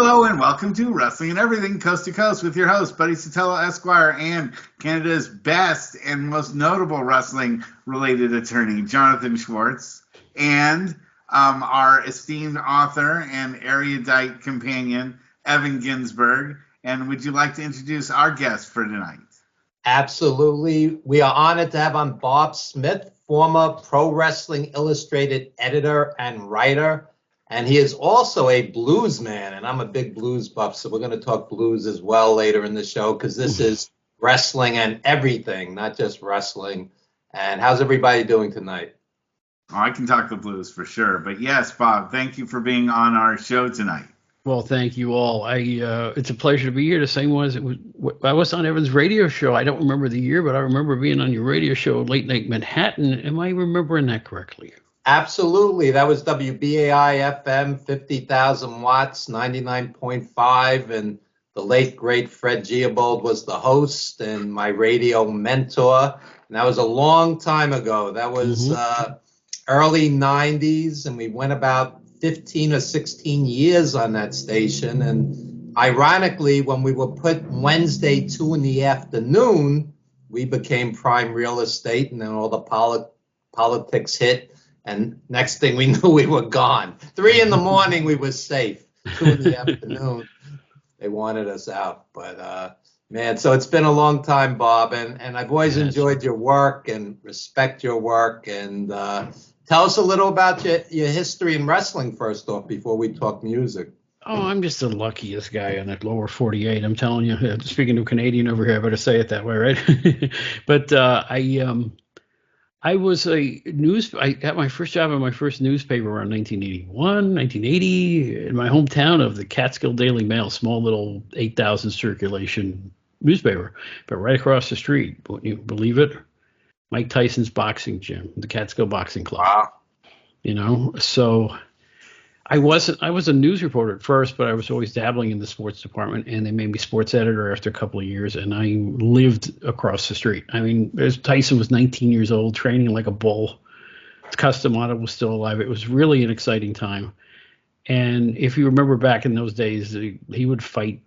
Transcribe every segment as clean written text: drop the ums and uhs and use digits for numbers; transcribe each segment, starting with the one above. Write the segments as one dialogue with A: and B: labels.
A: Hello and welcome to Wrestling and Everything Coast to Coast with your host, Buddy Sotelo Esquire, and Canada's best and most notable wrestling-related attorney, Jonathan Schwartz, and our esteemed author and erudite companion, Evan Ginsberg. And would you like to introduce our guest for tonight?
B: Absolutely. We are honored to have on Bob Smith, former Pro Wrestling Illustrated editor and writer. And he is also a blues man, and I'm a big blues buff, so we're going to talk blues as well later in the show, because this is wrestling and everything, not just wrestling. And how's everybody doing tonight?
A: Oh, I can talk the blues for sure. But yes, Bob, thank you for being on our show tonight.
C: Well, thank you all. It's a pleasure to be here. The same was I was on Evan's radio show. I don't remember the year, but I remember being on your radio show, Late Night Manhattan. Am I remembering that correctly?
B: Absolutely. That was WBAI FM, 50,000 watts, 99.5. And the late, great Fred Giabold was the host and my radio mentor. And that was a long time ago. That was early 90s. And we went about 15 or 16 years on that station. And ironically, when we were put Wednesday 2 in the afternoon, we became prime real estate. And then all the politics hit. And next thing we knew, we were gone. 3 in the morning, we were safe. 2 in the afternoon, they wanted us out. But, man, so it's been a long time, Bob. And I've always enjoyed your work and respect your work. And tell us a little about your history in wrestling, first off, before we talk music.
C: Oh, I'm just the luckiest guy on that lower 48. I'm telling you. Speaking to a Canadian over here, I better say it that way, right? But I was I got my first job in my first newspaper around 1981, 1980, in my hometown of the Catskill Daily Mail, small little 8,000 circulation newspaper, but right across the street. Wouldn't you believe it? Mike Tyson's boxing gym, the Catskill Boxing Club.
B: Wow.
C: You know, so I was a news reporter at first, but I was always dabbling in the sports department, and they made me sports editor after a couple of years, and I lived across the street. I mean, Tyson was 19 years old, training like a bull. Custom Auto was still alive. It was really an exciting time. And if you remember back in those days, he would fight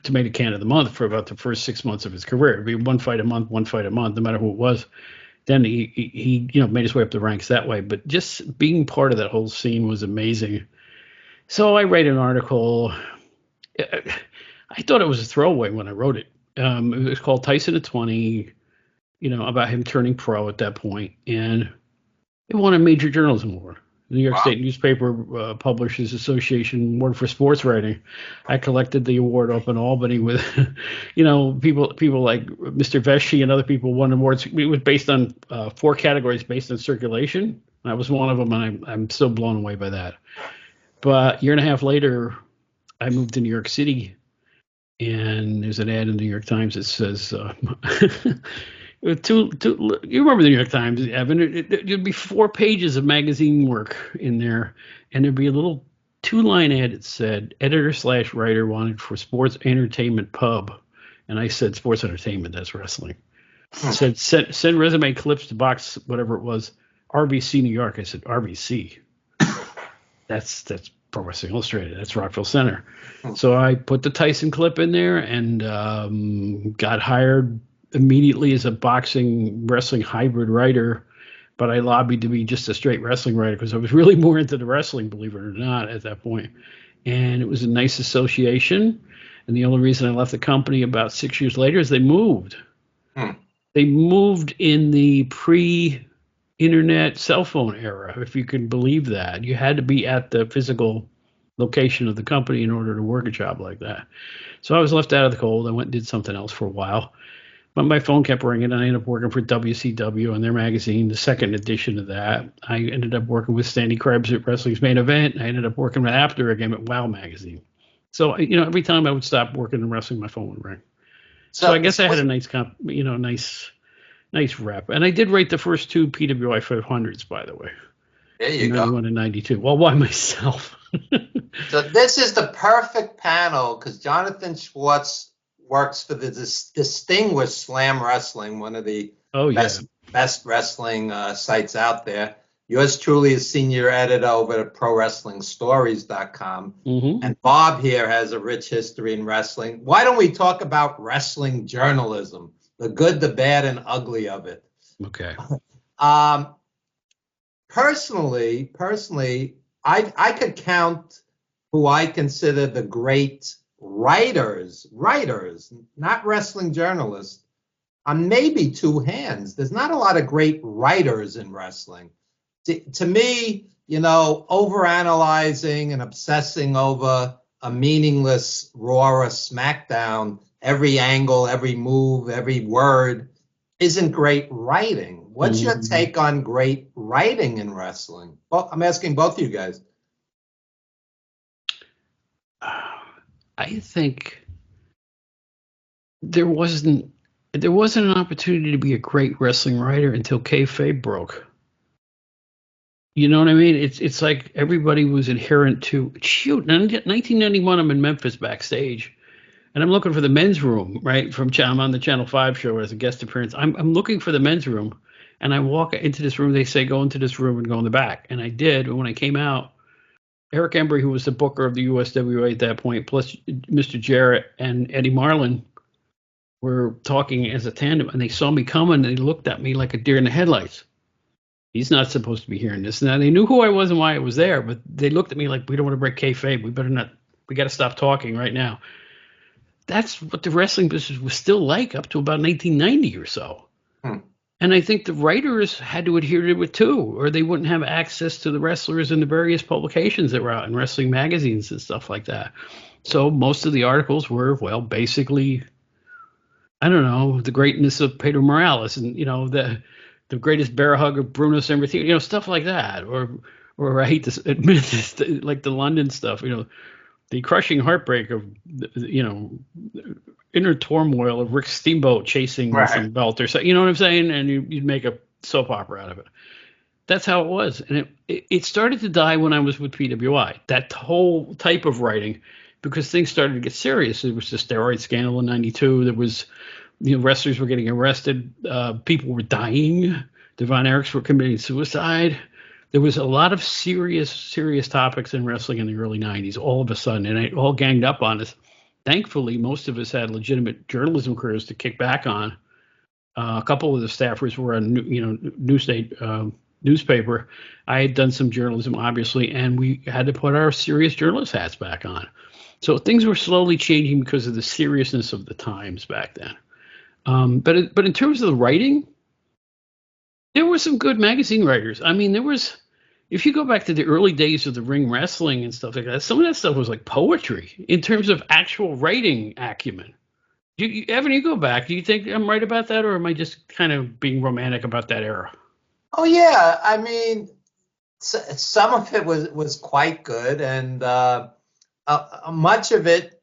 C: Tomato Can of the Month for about the first 6 months of his career. It'd be one fight a month, no matter who it was. Then he made his way up the ranks that way. But just being part of that whole scene was amazing. So I write an article. I thought it was a throwaway when I wrote it. It was called Tyson at 20, about him turning pro at that point. And it won a major journalism award. The New York State Newspaper Publishers Association Award for Sports Writing. I collected the award up in Albany with, people like Mr. Vesci and other people won awards. It was based on 4 categories based on circulation. I was one of them, and I'm still blown away by that. But a year and a half later, I moved to New York City, and there's an ad in the New York Times that says, you remember the New York Times, Evan? There'd be 4 pages of magazine work in there, and there'd be a little 2-line ad that said, editor/writer wanted for sports entertainment pub. And I said, sports entertainment, that's wrestling. It said, send resume clips to box, whatever it was, RBC New York. I said, RBC? That's Pro Wrestling Illustrated. That's Rockville Center. So I put the Tyson clip in there and got hired immediately as a boxing wrestling hybrid writer, but I lobbied to be just a straight wrestling writer because I was really more into the wrestling, believe it or not, at that point. And it was a nice association. And the only reason I left the company about 6 years later is they moved. They moved in the pre-internet cell phone era, if you can believe that. You had to be at the physical location of the company in order to work a job like that. So I was left out of the cold. I went and did something else for a while. But my phone kept ringing, and I ended up working for WCW and their magazine, the second edition of that. I ended up working with Sandy Krebs at Wrestling's Main Event. I ended up working with After again at WOW magazine. So, every time I would stop working in wrestling, my phone would ring. So I guess I had a nice rep. And I did rate the first 2 PWI 500s, by the way.
B: There you go.
C: 91 and 92. Well, why myself?
B: So this is the perfect panel because Jonathan Schwartz works for the distinguished Slam Wrestling, one of the best wrestling sites out there. Yours truly is senior editor over at ProWrestlingStories.com.
C: Mm-hmm.
B: And Bob here has a rich history in wrestling. Why don't we talk about wrestling journalism, the good, the bad, and ugly of it?
C: Okay.
B: Personally, I could count who I consider the great writers, not wrestling journalists, on maybe two hands. There's not a lot of great writers in wrestling. To me, overanalyzing and obsessing over a meaningless Raw or SmackDown, every angle, every move, every word, isn't great writing. What's your take on great writing in wrestling? Well, I'm asking both of you guys.
C: I think there wasn't an opportunity to be a great wrestling writer until kayfabe broke. You know what I mean? It's like everybody was adherent to shoot. 1991, I'm in Memphis backstage, and I'm looking for the men's room. Right I'm on the Channel 5 show as a guest appearance. I'm looking for the men's room, and I walk into this room. They say go into this room and go in the back, and I did. And when I came out, Eric Embry, who was the booker of the USWA at that point, plus Mr. Jarrett and Eddie Marlin, were talking as a tandem, and they saw me coming, and they looked at me like a deer in the headlights. He's not supposed to be hearing this. Now, they knew who I was and why I was there, but they looked at me like, we don't want to break kayfabe. We better not. We got to stop talking right now. That's what the wrestling business was still like up to about 1990 or so. And I think the writers had to adhere to it too, or they wouldn't have access to the wrestlers and the various publications that were out in wrestling magazines and stuff like that. So most of the articles were, well, basically, I don't know, the greatness of Pedro Morales and, the greatest bear hug of Bruno Sammartino, stuff like that. Or I hate to admit this, like the London stuff, the crushing heartbreak of, inner turmoil of Rick Steamboat chasing some belt or so, you know what I'm saying? And you'd make a soap opera out of it. That's how it was. And it started to die when I was with PWI, that whole type of writing, because things started to get serious. There was the steroid scandal in 92. There was, wrestlers were getting arrested. People were dying. Devon Eriks were committing suicide. There was a lot of serious topics in wrestling in the early 90s, all of a sudden, and it all ganged up on us. Thankfully, most of us had legitimate journalism careers to kick back on. A couple of the staffers were on, New State newspaper. I had done some journalism, obviously, and we had to put our serious journalist hats back on. So things were slowly changing because of the seriousness of the times back then. But in terms of the writing, there were some good magazine writers. I mean, if you go back to the early days of the ring wrestling and stuff like that, some of that stuff was like poetry in terms of actual writing acumen. Evan, you go back. Do you think I'm right about that, or am I just kind of being romantic about that era?
B: Oh yeah, I mean, some of it was quite good, and much of it,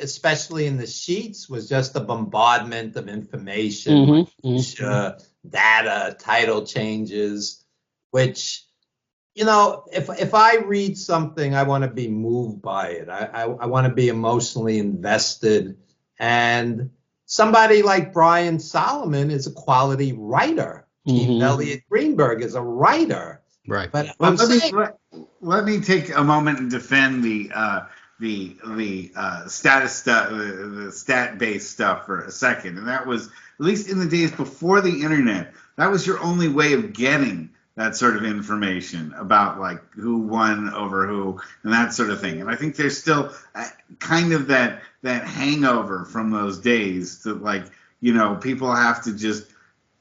B: especially in the sheets, was just a bombardment of information, data, title changes, which, if I read something, I want to be moved by it. I want to be emotionally invested. And somebody like Brian Solomon is a quality writer. Keith Elliott Greenberg is a writer.
C: Right.
B: But
A: let me take a moment and defend the status stuff, the stat-based stuff for a second. And that was, at least in the days before the internet, that was your only way of getting that sort of information about like who won over who and that sort of thing. And I think there's still kind of that hangover from those days that, like, people have to just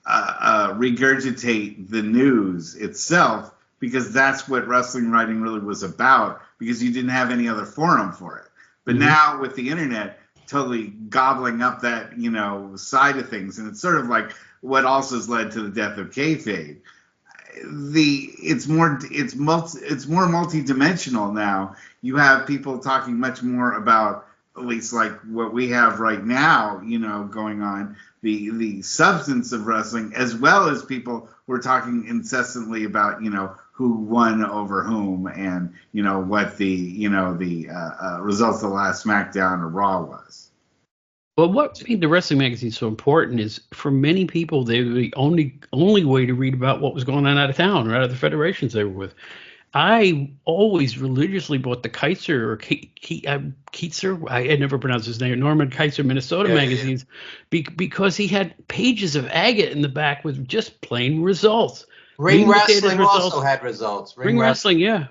A: regurgitate the news itself, because that's what wrestling writing really was about, because you didn't have any other forum for it. But now with the internet totally gobbling up that, side of things, and it's sort of like what also has led to the death of kayfabe. It's more multi-dimensional now. You have people talking much more about, at least like what we have right now, going on, the substance of wrestling, as well as people who are talking incessantly about, who won over whom, and what the results of the last SmackDown or Raw was.
C: But what made the wrestling magazine so important is, for many people, they were the only way to read about what was going on out of town or out of the federations they were with. I always religiously bought the Keitzer or Keitzer, I never pronounced his name, Norman Keitzer, Minnesota magazines, because he had pages of agate in the back with just plain results.
B: Ring wrestling also had results.
C: Ring wrestling, yeah.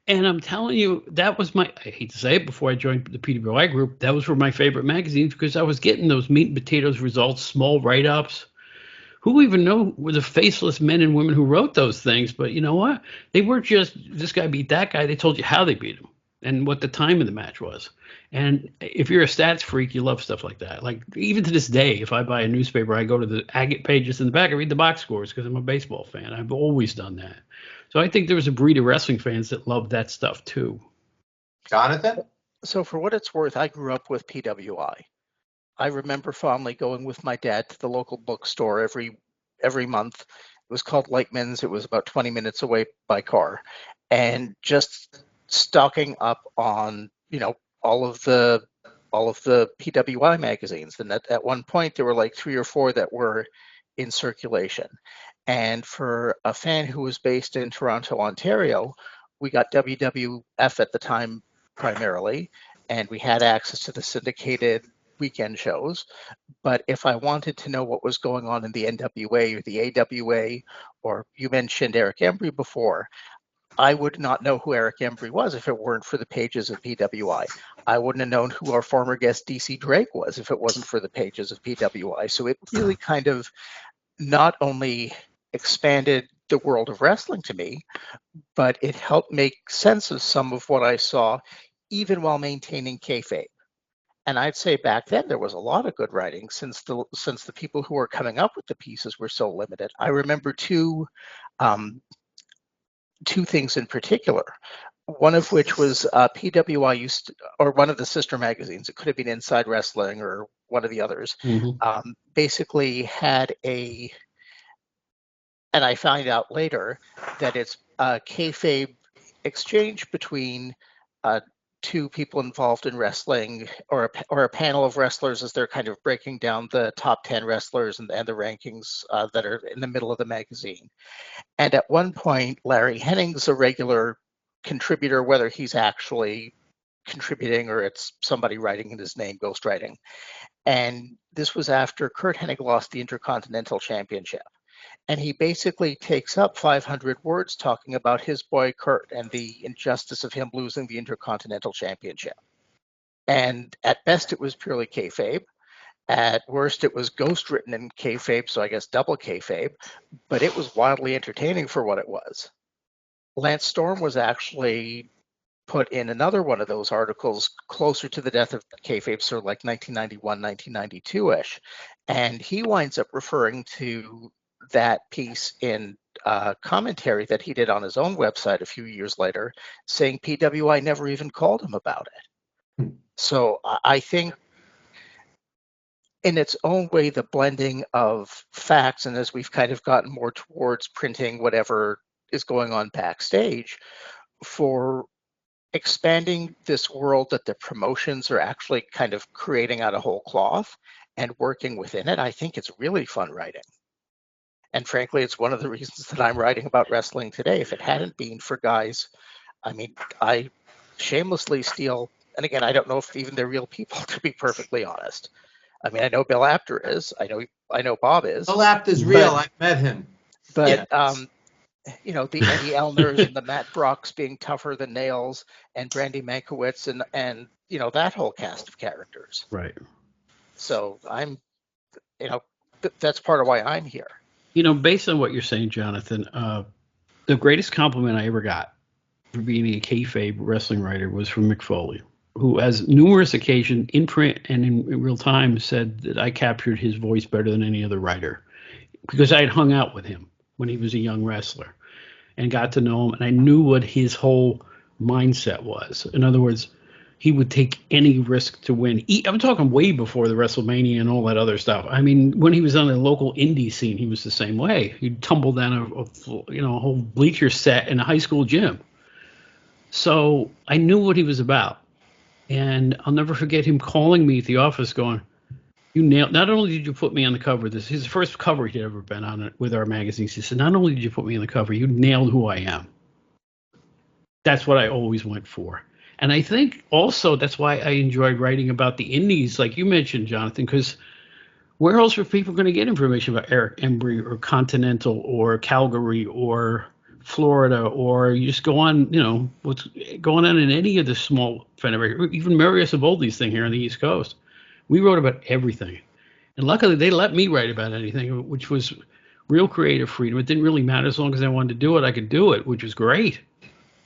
C: And I'm telling you, that was I hate to say it, before I joined the PWI group, that was one of my favorite magazines because I was getting those meat and potatoes results, small write-ups. Who even know were the faceless men and women who wrote those things? But you know what? They weren't just this guy beat that guy. They told you how they beat him and what the time of the match was. And if you're a stats freak, you love stuff like that. Like even to this day, if I buy a newspaper, I go to the agate pages in the back. I read the box scores because I'm a baseball fan. I've always done that. So I think there was a breed of wrestling fans that loved that stuff too.
B: Jonathan?
D: So for what it's worth, I grew up with PWI. I remember fondly going with my dad to the local bookstore every month. It was called Lightman's. It was about 20 minutes away by car, and just stocking up on all of the PWI magazines. And at one point there were like 3 or 4 that were in circulation. And for a fan who was based in Toronto, Ontario, we got WWF at the time primarily, and we had access to the syndicated weekend shows. But if I wanted to know what was going on in the NWA or the AWA, or you mentioned Eric Embry before, I would not know who Eric Embry was if it weren't for the pages of PWI. I wouldn't have known who our former guest DC Drake was if it wasn't for the pages of PWI. So it really kind of not only expanded the world of wrestling to me, but it helped make sense of some of what I saw, even while maintaining kayfabe. And I'd say back then there was a lot of good writing since the people who were coming up with the pieces were so limited. I remember two things in particular. One of which was PWI used to, or one of the sister magazines, it could have been Inside Wrestling or one of the others, basically had and I found out later that it's a kayfabe exchange between 2 people involved in wrestling, or a panel of wrestlers as they're kind of breaking down the top 10 wrestlers and the rankings that are in the middle of the magazine. And at one point, Larry Henning's a regular contributor, whether he's actually contributing or it's somebody writing in his name, ghostwriting. And this was after Kurt Hennig lost the Intercontinental Championship. And he basically takes up 500 words talking about his boy Kurt and the injustice of him losing the Intercontinental Championship. And at best, it was purely kayfabe. At worst, it was ghost written in kayfabe, so I guess double kayfabe, but it was wildly entertaining for what it was. Lance Storm was actually put in another one of those articles closer to the death of kayfabe, sort of like 1991, 1992-ish. And he winds up referring to that piece in commentary that he did on his own website a few years later, saying PWI never even called him about it. So I think in its own way, the blending of facts, and as we've kind of gotten more towards printing whatever is going on backstage, for expanding this world that the promotions are actually kind of creating out of whole cloth and working within it, I think it's really fun writing. And frankly, it's one of the reasons that I'm writing about wrestling today. If it hadn't been for guys, I mean, I shamelessly steal, and again, I don't know if even they're real people, to be perfectly honest. I mean, I know Bill Apter is. I know Bob is.
B: Bill Apter's real. I've met him.
D: But the Eddie Elners and the Matt Brocks being tougher than nails, and Brandy Mankiewicz and that whole cast of characters.
C: Right.
D: So I'm, that's part of why I'm here.
C: Based on what you're saying, Jonathan, the greatest compliment I ever got for being a kayfabe wrestling writer was from Mick Foley, who has numerous occasions in print and in real time said that I captured his voice better than any other writer because I had hung out with him when he was a young wrestler and got to know him, and I knew what his whole mindset was. In other words, he would take any risk to win. I'm talking way before the WrestleMania and all that other stuff. I mean, when he was on the local indie scene, he was the same way. He'd tumble down a whole bleacher set in a high school gym. So I knew what he was about. And I'll never forget him calling me at the office going, You nailed. Not only did you put me on the cover, this is his first cover he'd ever been on it with our magazines. He said, "Not only did you put me on the cover, you nailed who I am." That's what I always went for, and I think also that's why I enjoyed writing about the Indies, like you mentioned, Jonathan, because where else are people going to get information about Eric Embry or Continental or Calgary or Florida, or you just go on, what's going on in any of the small federations, even Marius Eboldi's thing here on the East Coast. We wrote about everything. And luckily, they let me write about anything, which was real creative freedom. It didn't really matter as long as I wanted to do it, I could do it, which was great.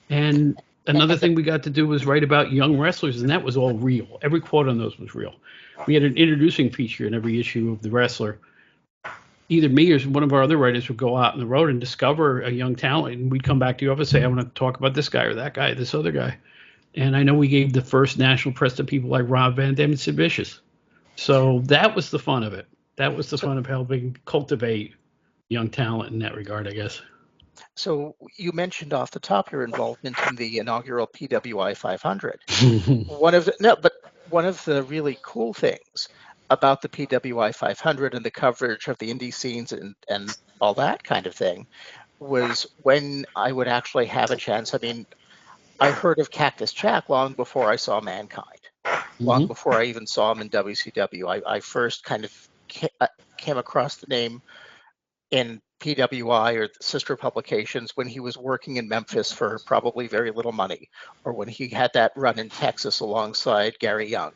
C: And another thing we got to do was write about young wrestlers, and that was all real. Every quote on those was real. We had an introducing feature in every issue of The Wrestler. Either me or one of our other writers would go out on the road and discover a young talent, and we'd come back to you and say, I want to talk about this guy or that guy, this other guy. And I know we gave the first national press to people like Rob Van Dam and Sid Vicious. So that was the fun of it. That was the fun of helping cultivate young talent in that regard, I guess.
D: So you mentioned off the top your involvement in the inaugural PWI 500. One of the really cool things about the PWI 500 and the coverage of the indie scenes and all that kind of thing was when I would actually have a chance. I mean, I heard of Cactus Jack long before I saw Mankind, long before I even saw him in WCW. I first kind of came across the name in PWI or sister publications when he was working in Memphis for probably very little money, or when he had that run in Texas alongside Gary Young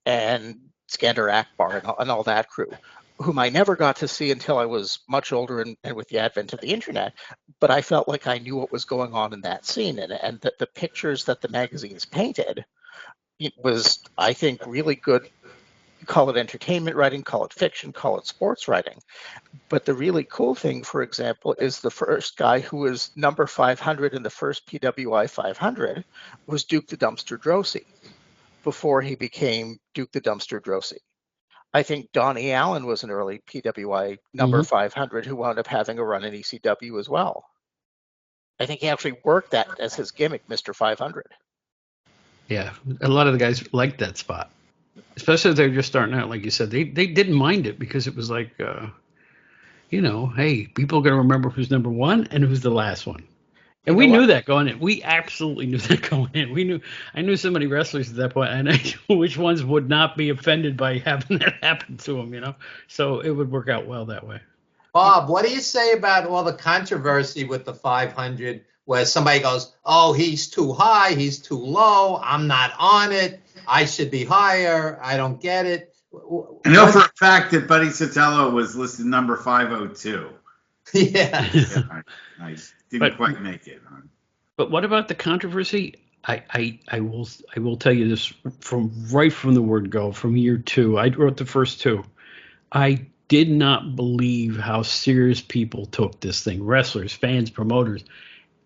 D: and Skander Akbar and all that crew, whom I never got to see until I was much older and with the advent of the internet. But I felt like I knew what was going on in that scene, and that the pictures that the magazines painted, it was, I think, really good. Call it entertainment writing, call it fiction, call it sports writing. But the really cool thing, for example, is the first guy who was number 500 in the first PWI 500 was Duke the Dumpster Drosy before he became Duke the Dumpster Drosy. I think Donnie Allen was an early PWI number 500 who wound up having a run in ECW as well. I think he actually worked that as his gimmick, Mr. 500.
C: Yeah, a lot of the guys liked that spot, especially if they were just starting out. Like you said, they didn't mind it because it was like, hey, people are going to remember who's number one and who's the last one. And we knew that going in. We absolutely knew that going in. I knew so many wrestlers at that point, and I knew which ones would not be offended by having that happen to them, So it would work out well that way.
B: Bob, what do you say about all the controversy with the 500 where somebody goes, oh, he's too high, he's too low, I'm not on it, I should be higher, I don't get it.
A: I know for a fact that Buddy Sotelo was listed number 502.
B: Yeah.
A: I didn't quite make it.
C: But what about the controversy? I will tell you this from the word go, from year two. I wrote the first two. I did not believe how serious people took this thing. Wrestlers, fans, promoters,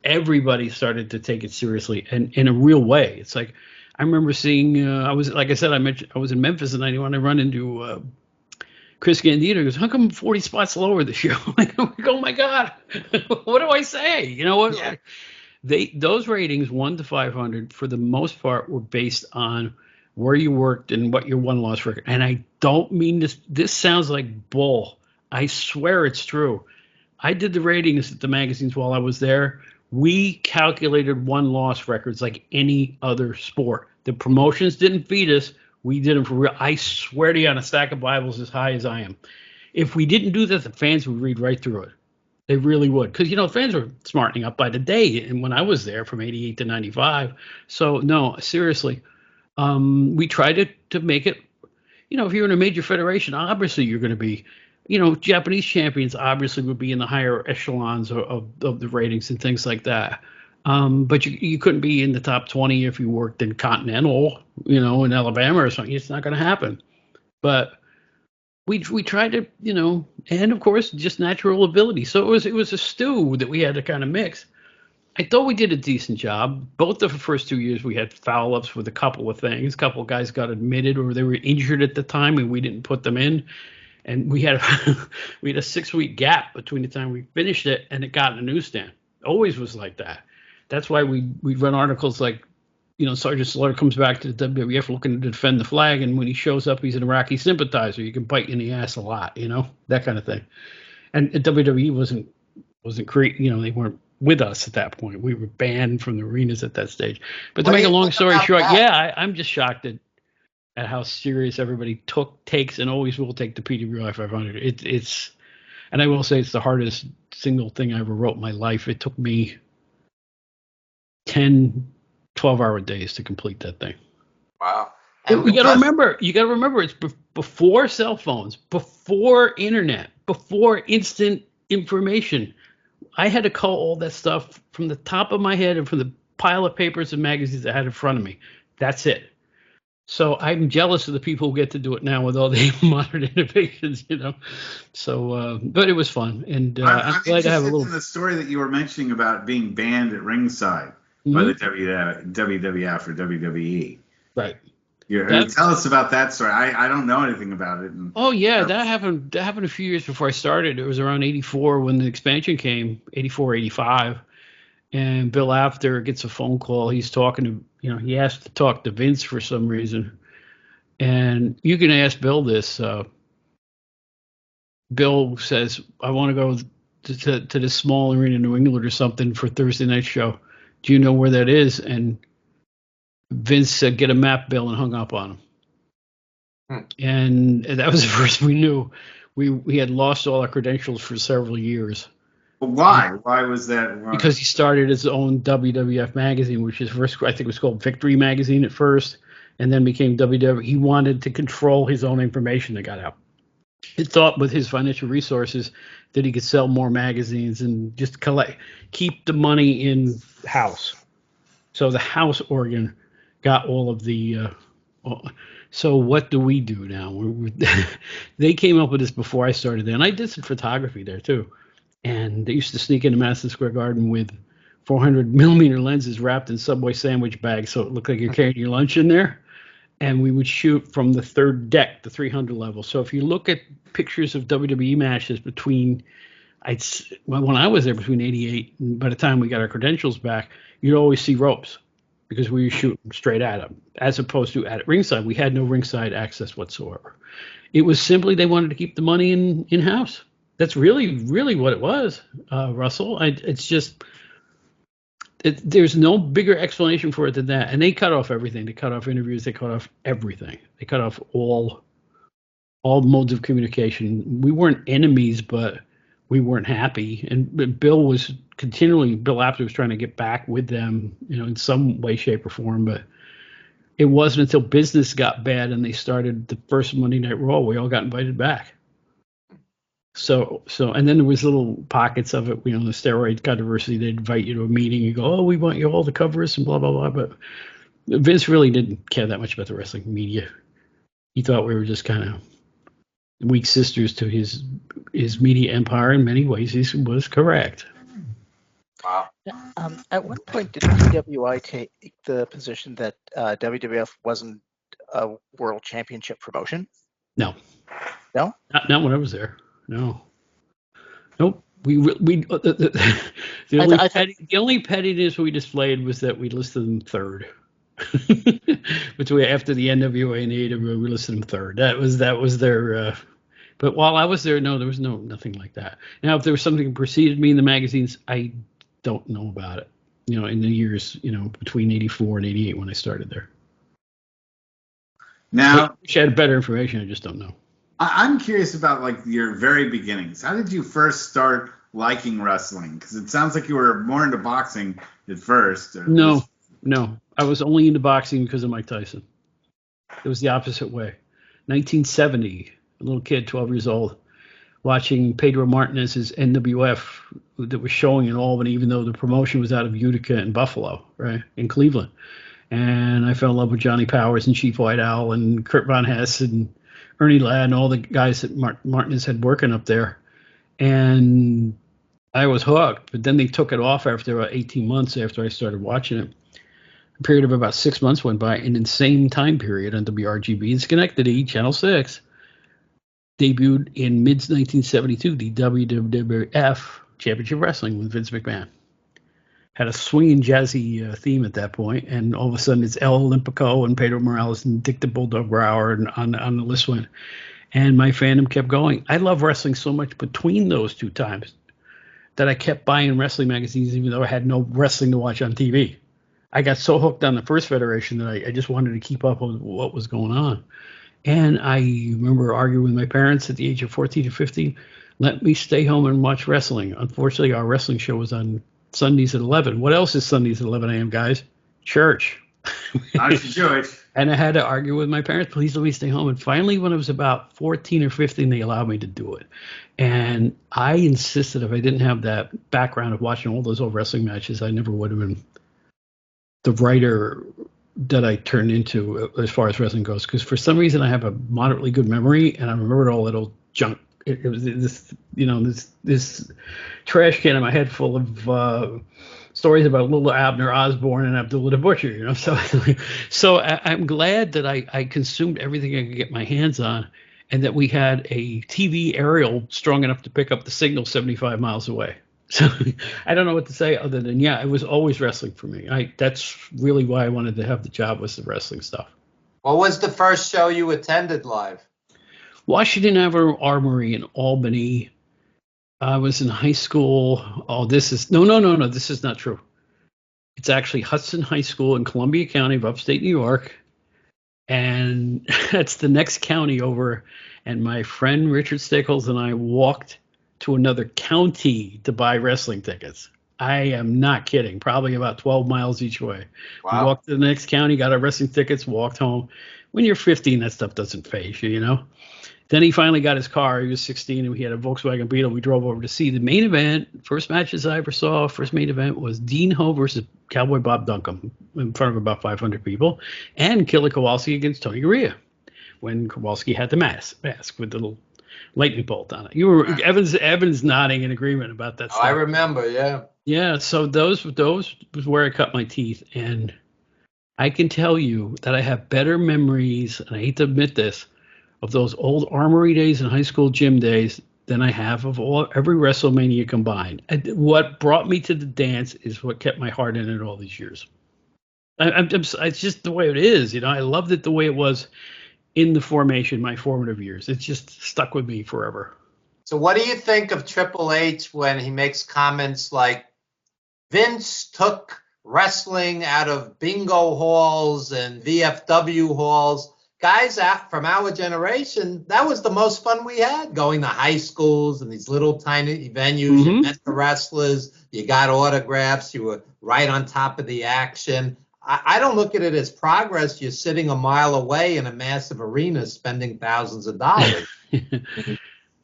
C: everybody started to take it seriously and in a real way. It's like, I remember seeing, I was in Memphis in '91. I run into Chris Gandito. He goes, how come 40 spots lower this year? I'm like, oh my God, what do I say? You know what? Yeah. Those ratings 1 to 500 for the most part were based on where you worked and what your one-loss record. And I don't mean this. This sounds like bull. I swear it's true. I did the ratings at the magazines while I was there. We calculated one-loss records like any other sport. The promotions didn't feed us. We did them for real. I swear to you, on a stack of Bibles as high as I am. If we didn't do that, the fans would read right through it. They really would. Because, fans were smartening up by the day. And when I was there from 88 to 95. So, no, seriously. We tried to make it, if you're in a major federation, obviously you're going to be, Japanese champions obviously would be in the higher echelons of the ratings and things like that. But you couldn't be in the top 20 if you worked in Continental, in Alabama or something. It's not going to happen. But we tried to, and of course, just natural ability. So it was a stew that we had to kind of mix. I thought we did a decent job. Both of the first 2 years, we had foul-ups with a couple of things. A couple of guys got admitted or they were injured at the time, and we didn't put them in. And we had a 6-week gap between the time we finished it and it got in the newsstand. Always was like that. That's why we run articles like Sergeant Slaughter comes back to the WWF looking to defend the flag, and when he shows up, he's an Iraqi sympathizer. You can bite you in the ass a lot, that kind of thing. And WWE wasn't they weren't with us at that point. We were banned from the arenas at that stage. But to make a long story short, I'm just shocked at how serious everybody takes and always will take the PWI 500. It's, and I will say it's the hardest single thing I ever wrote in my life. It took me 10, 12-hour days to complete that thing.
B: Wow.
C: You got to remember, it's before cell phones, before internet, before instant information. I had to call all that stuff from the top of my head and from the pile of papers and magazines I had in front of me. That's it. So I'm jealous of the people who get to do it now with all the modern innovations, So, but it was fun, and I'm glad to have a little.
A: In the story that you were mentioning about being banned at ringside by the WWF or WWE.
C: Right.
A: Tell us about that story. I don't know anything about it.
C: Oh yeah, that happened a few years before I started. It was around 84 when the expansion came, 84, 85. And Bill Apter gets a phone call. He's talking to, he has to talk to Vince for some reason. And you can ask Bill this. Bill says, I want to go to this small arena in New England or something for Thursday night show. Do you know where that is? And Vince said, get a map, Bill, and hung up on him. And that was the first we knew. We had lost all our credentials for several years.
A: But why? Why was that? Why?
C: Because he started his own WWF magazine, which is first, I think it was called Victory Magazine at first, and then became WWF. He wanted to control his own information that got out. He thought with his financial resources that he could sell more magazines and just keep the money in house. So the house organ got all of the. So what do we do now? They came up with this before I started there, and I did some photography there too. And they used to sneak into Madison Square Garden with 400 millimeter lenses wrapped in Subway sandwich bags, so it looked like you're carrying your lunch in there. And we would shoot from the third deck, the 300 level. So if you look at pictures of WWE matches when I was there between 88 and by the time we got our credentials back, you'd always see ropes because we were shooting straight at them. As opposed to at ringside, we had no ringside access whatsoever. It was simply they wanted to keep the money in-house. That's really, really what it was, Russell. It's just there's no bigger explanation for it than that. And they cut off everything. They cut off interviews. They cut off everything. They cut off all modes of communication. We weren't enemies, but we weren't happy. And Bill Apter was trying to get back with them, in some way, shape, or form. But it wasn't until business got bad and they started the first Monday Night Raw, we all got invited back. So, and then there was little pockets of it, the steroid controversy. They'd invite you to a meeting. You go, oh, we want you all to cover us and blah, blah, blah. But Vince really didn't care that much about the wrestling media. He thought we were just kind of weak sisters to his media empire. In many ways, he was correct.
B: Wow.
D: At one point, did PWI take the position that WWF wasn't a world championship promotion?
C: No.
D: No?
C: Not when I was there. No. Nope. The only pettiness we displayed was that we listed them third. After the NWA and the AWA, we listed them third. That was their. But while I was there, no, there was nothing like that. Now, if there was something that preceded me in the magazines, I don't know about it. In the years, between 84 and 88 when I started there.
A: Now,
C: I wish I had better information. I just don't know.
A: I'm curious about your very beginnings. How did you first start liking wrestling? Because it sounds like you were more into boxing at first.
C: No. I was only into boxing because of Mike Tyson. It was the opposite way. 1970, a little kid, 12 years old, watching Pedro Martinez's NWF that was showing in Albany, even though the promotion was out of Utica and Buffalo, right, in Cleveland. And I fell in love with Johnny Powers and Chief White Owl and Kurt Von Hess and Ernie Ladd and all the guys that Martinez had working up there. And I was hooked, but then they took it off after about 18 months after I started watching it. A period of about 6 months went by, an insane time period on WRGB in Schenectady, Channel 6. Debuted in mid-1972, the WWF Championship Wrestling with Vince McMahon. had a swinging jazzy theme at that point, and all of a sudden it's El Olympico and Pedro Morales and Dick the Bulldog Brower and on the list went. And my fandom kept going. I love wrestling so much between those two times that I kept buying wrestling magazines even though I had no wrestling to watch on TV. I got so hooked on the first federation that I just wanted to keep up with what was going on. And I remember arguing with my parents at the age of 14 or 15, let me stay home and watch wrestling. Unfortunately, our wrestling show was on Sundays at 11. What else is Sundays at 11 a.m., guys? Church.
A: Not Jewish.
C: And I had to argue with my parents, please let me stay home. And finally, when I was about 14 or 15, they allowed me to do it. And I insisted if I didn't have that background of watching all those old wrestling matches, I never would have been the writer that I turned into as far as wrestling goes. Because for some reason, I have a moderately good memory, and I remembered all that old junk. It was this trash can in my head full of stories about little Abner Osborne and Abdullah the Butcher, So I'm glad that I consumed everything I could get my hands on, and that we had a TV aerial strong enough to pick up the signal 75 miles away. So I don't know what to say other than, yeah, it was always wrestling for me. That's really why I wanted to have the job, was the wrestling stuff.
B: What was the first show you attended live?
C: Washington Avenue Armory in Albany. I was in high school. Oh, this is no. This is not true. It's actually Hudson High School in Columbia County of upstate New York, and that's the next county over. And my friend Richard Stickles and I walked to another county to buy wrestling tickets. I am not kidding. Probably about 12 miles each way.
B: Wow.
C: We walked to the next county, got our wrestling tickets, walked home. When you're 15, that stuff doesn't faze you, Then he finally got his car. He was 16, and he had a Volkswagen Beetle. We drove over to see the main event. First matches I ever saw, first main event was Dean Ho versus Cowboy Bob Duncan in front of about 500 people, and Killer Kowalski against Tony Garea when Kowalski had the mask with the little lightning bolt on it. Evans nodding in agreement about that stuff.
B: I remember, yeah.
C: Yeah, so those was where I cut my teeth, and I can tell you that I have better memories, and I hate to admit this, of those old Armory days and high school gym days than I have of every WrestleMania combined. What brought me to the dance is what kept my heart in it all these years. It's just the way it is, I loved it the way it was in the formation, my formative years. It's just stuck with me forever.
B: So what do you think of Triple H when he makes comments like, Vince took wrestling out of bingo halls and VFW halls? Guys from our generation, that was the most fun we had, going to high schools and these little tiny venues. You met the wrestlers, you got autographs, you were right on top of the action. I don't look at it as progress. You're sitting a mile away in a massive arena spending thousands of dollars.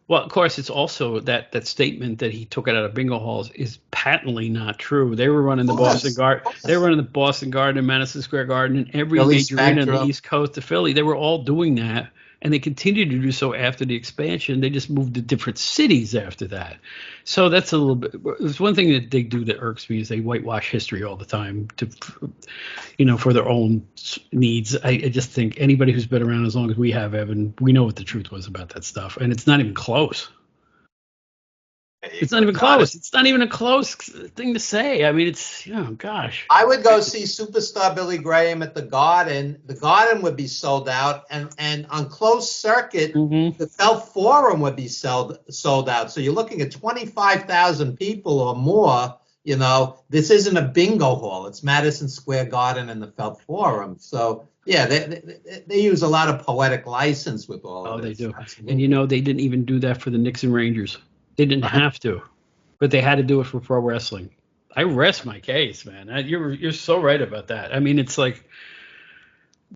C: Well, of course, it's also that statement that he took it out of bingo halls is patently not true. They were running the Boston Garden. They were running the Boston Garden and Madison Square Garden and every major arena on the East Coast of Philly. They were all doing that, and they continued to do so after the expansion. They just moved to different cities after that. So that's a little bit. There's one thing that they do that irks me is they whitewash history all the time for their own needs. I just think anybody who's been around as long as we have, Evan, we know what the truth was about that stuff, and it's not even close. It's not even close. It's not even a close thing to say. I mean, it's, gosh.
B: I would go see Superstar Billy Graham at the Garden. The Garden would be sold out, and on closed circuit, the Felt Forum would be sold out. So you're looking at 25,000 people or more. This isn't a bingo hall. It's Madison Square Garden and the Felt Forum. So, yeah, they use a lot of poetic license with all of this.
C: They do.
B: Absolutely.
C: And, they didn't even do that for the Knicks and Rangers. They didn't have to, but they had to do it for pro wrestling. I rest my case, man. You're so right about that. I mean, it's like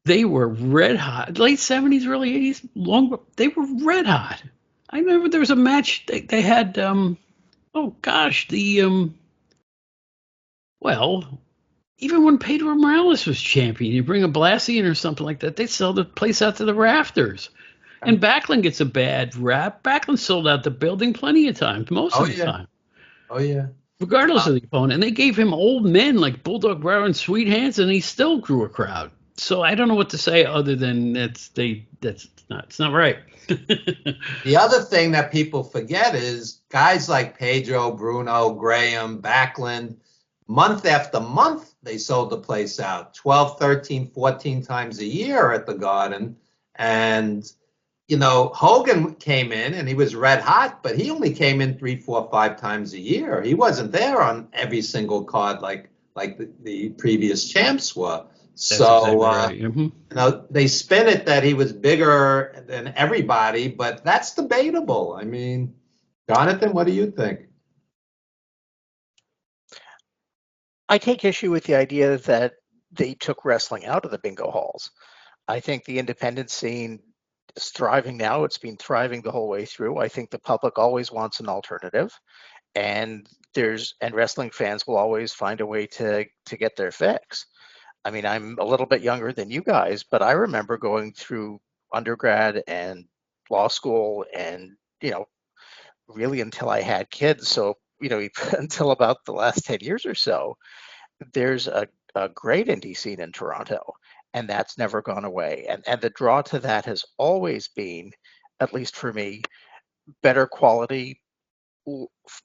C: they were red hot. Late 70s, early 80s, they were red hot. I remember there was a match they had. Even when Pedro Morales was champion, you bring a Blassie in or something like that, they sell the place out to the rafters. And Backlund gets a bad rap. Backlund sold out the building plenty of times, most of the time.
B: Oh, yeah.
C: Regardless of the opponent. And they gave him old men like Bulldog Brower and Sweet Hands, and he still grew a crowd. So I don't know what to say other than it's not right.
B: The other thing that people forget is guys like Pedro, Bruno, Graham, Backlund, month after month, they sold the place out 12, 13, 14 times a year at the Garden. And, Hogan came in and he was red hot, but he only came in 3, 4, 5 times a year. He wasn't there on every single card like the previous champs were.
C: That's exactly right.
B: They spin it that he was bigger than everybody, but that's debatable. I mean, Jonathan, what do you think?
D: I take issue with the idea that they took wrestling out of the bingo halls. I think the independent scene is thriving now. It's been thriving the whole way through. I think the public always wants an alternative, and wrestling fans will always find a way to get their fix. I mean, I'm a little bit younger than you guys, but I remember going through undergrad and law school and, really until I had kids. So, until about the last 10 years or so, there's a great indie scene in Toronto, and that's never gone away. And the draw to that has always been, at least for me, better quality,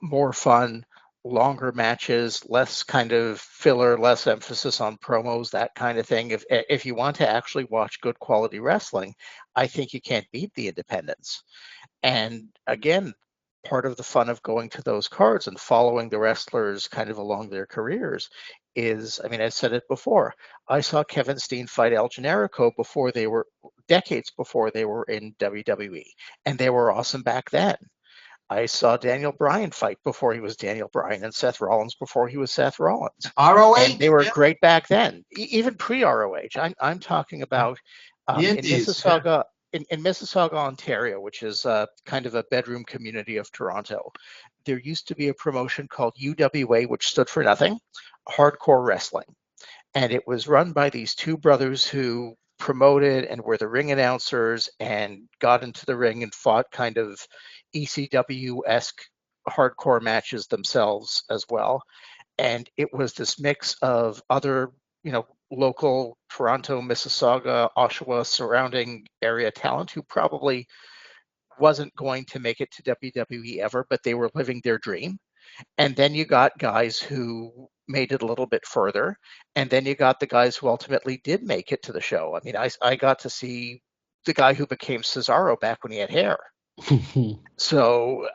D: more fun, longer matches, less kind of filler, less emphasis on promos, that kind of thing. If you want to actually watch good quality wrestling, I think you can't beat the independents. And again, part of the fun of going to those cards and following the wrestlers kind of along their careers is, I mean, I said it before, I saw Kevin Steen fight El Generico decades before they were in WWE, and they were awesome back then. I saw Daniel Bryan fight before he was Daniel Bryan, and Seth Rollins before he was Seth Rollins.
B: ROH,
D: and they were great back then, even pre-ROH. I'm talking about in Mississauga, in Mississauga, Ontario, which is kind of a bedroom community of Toronto. There used to be a promotion called UWA, which stood for nothing, Hardcore Wrestling, and it was run by these two brothers who promoted and were the ring announcers and got into the ring and fought kind of ECW-esque hardcore matches themselves as well. And it was this mix of other, local Toronto, Mississauga, Oshawa surrounding area talent who probably wasn't going to make it to WWE ever, but they were living their dream. And then you got guys who made it a little bit further. And then you got the guys who ultimately did make it to the show. I mean, I got to see the guy who became Cesaro back when he had hair. So,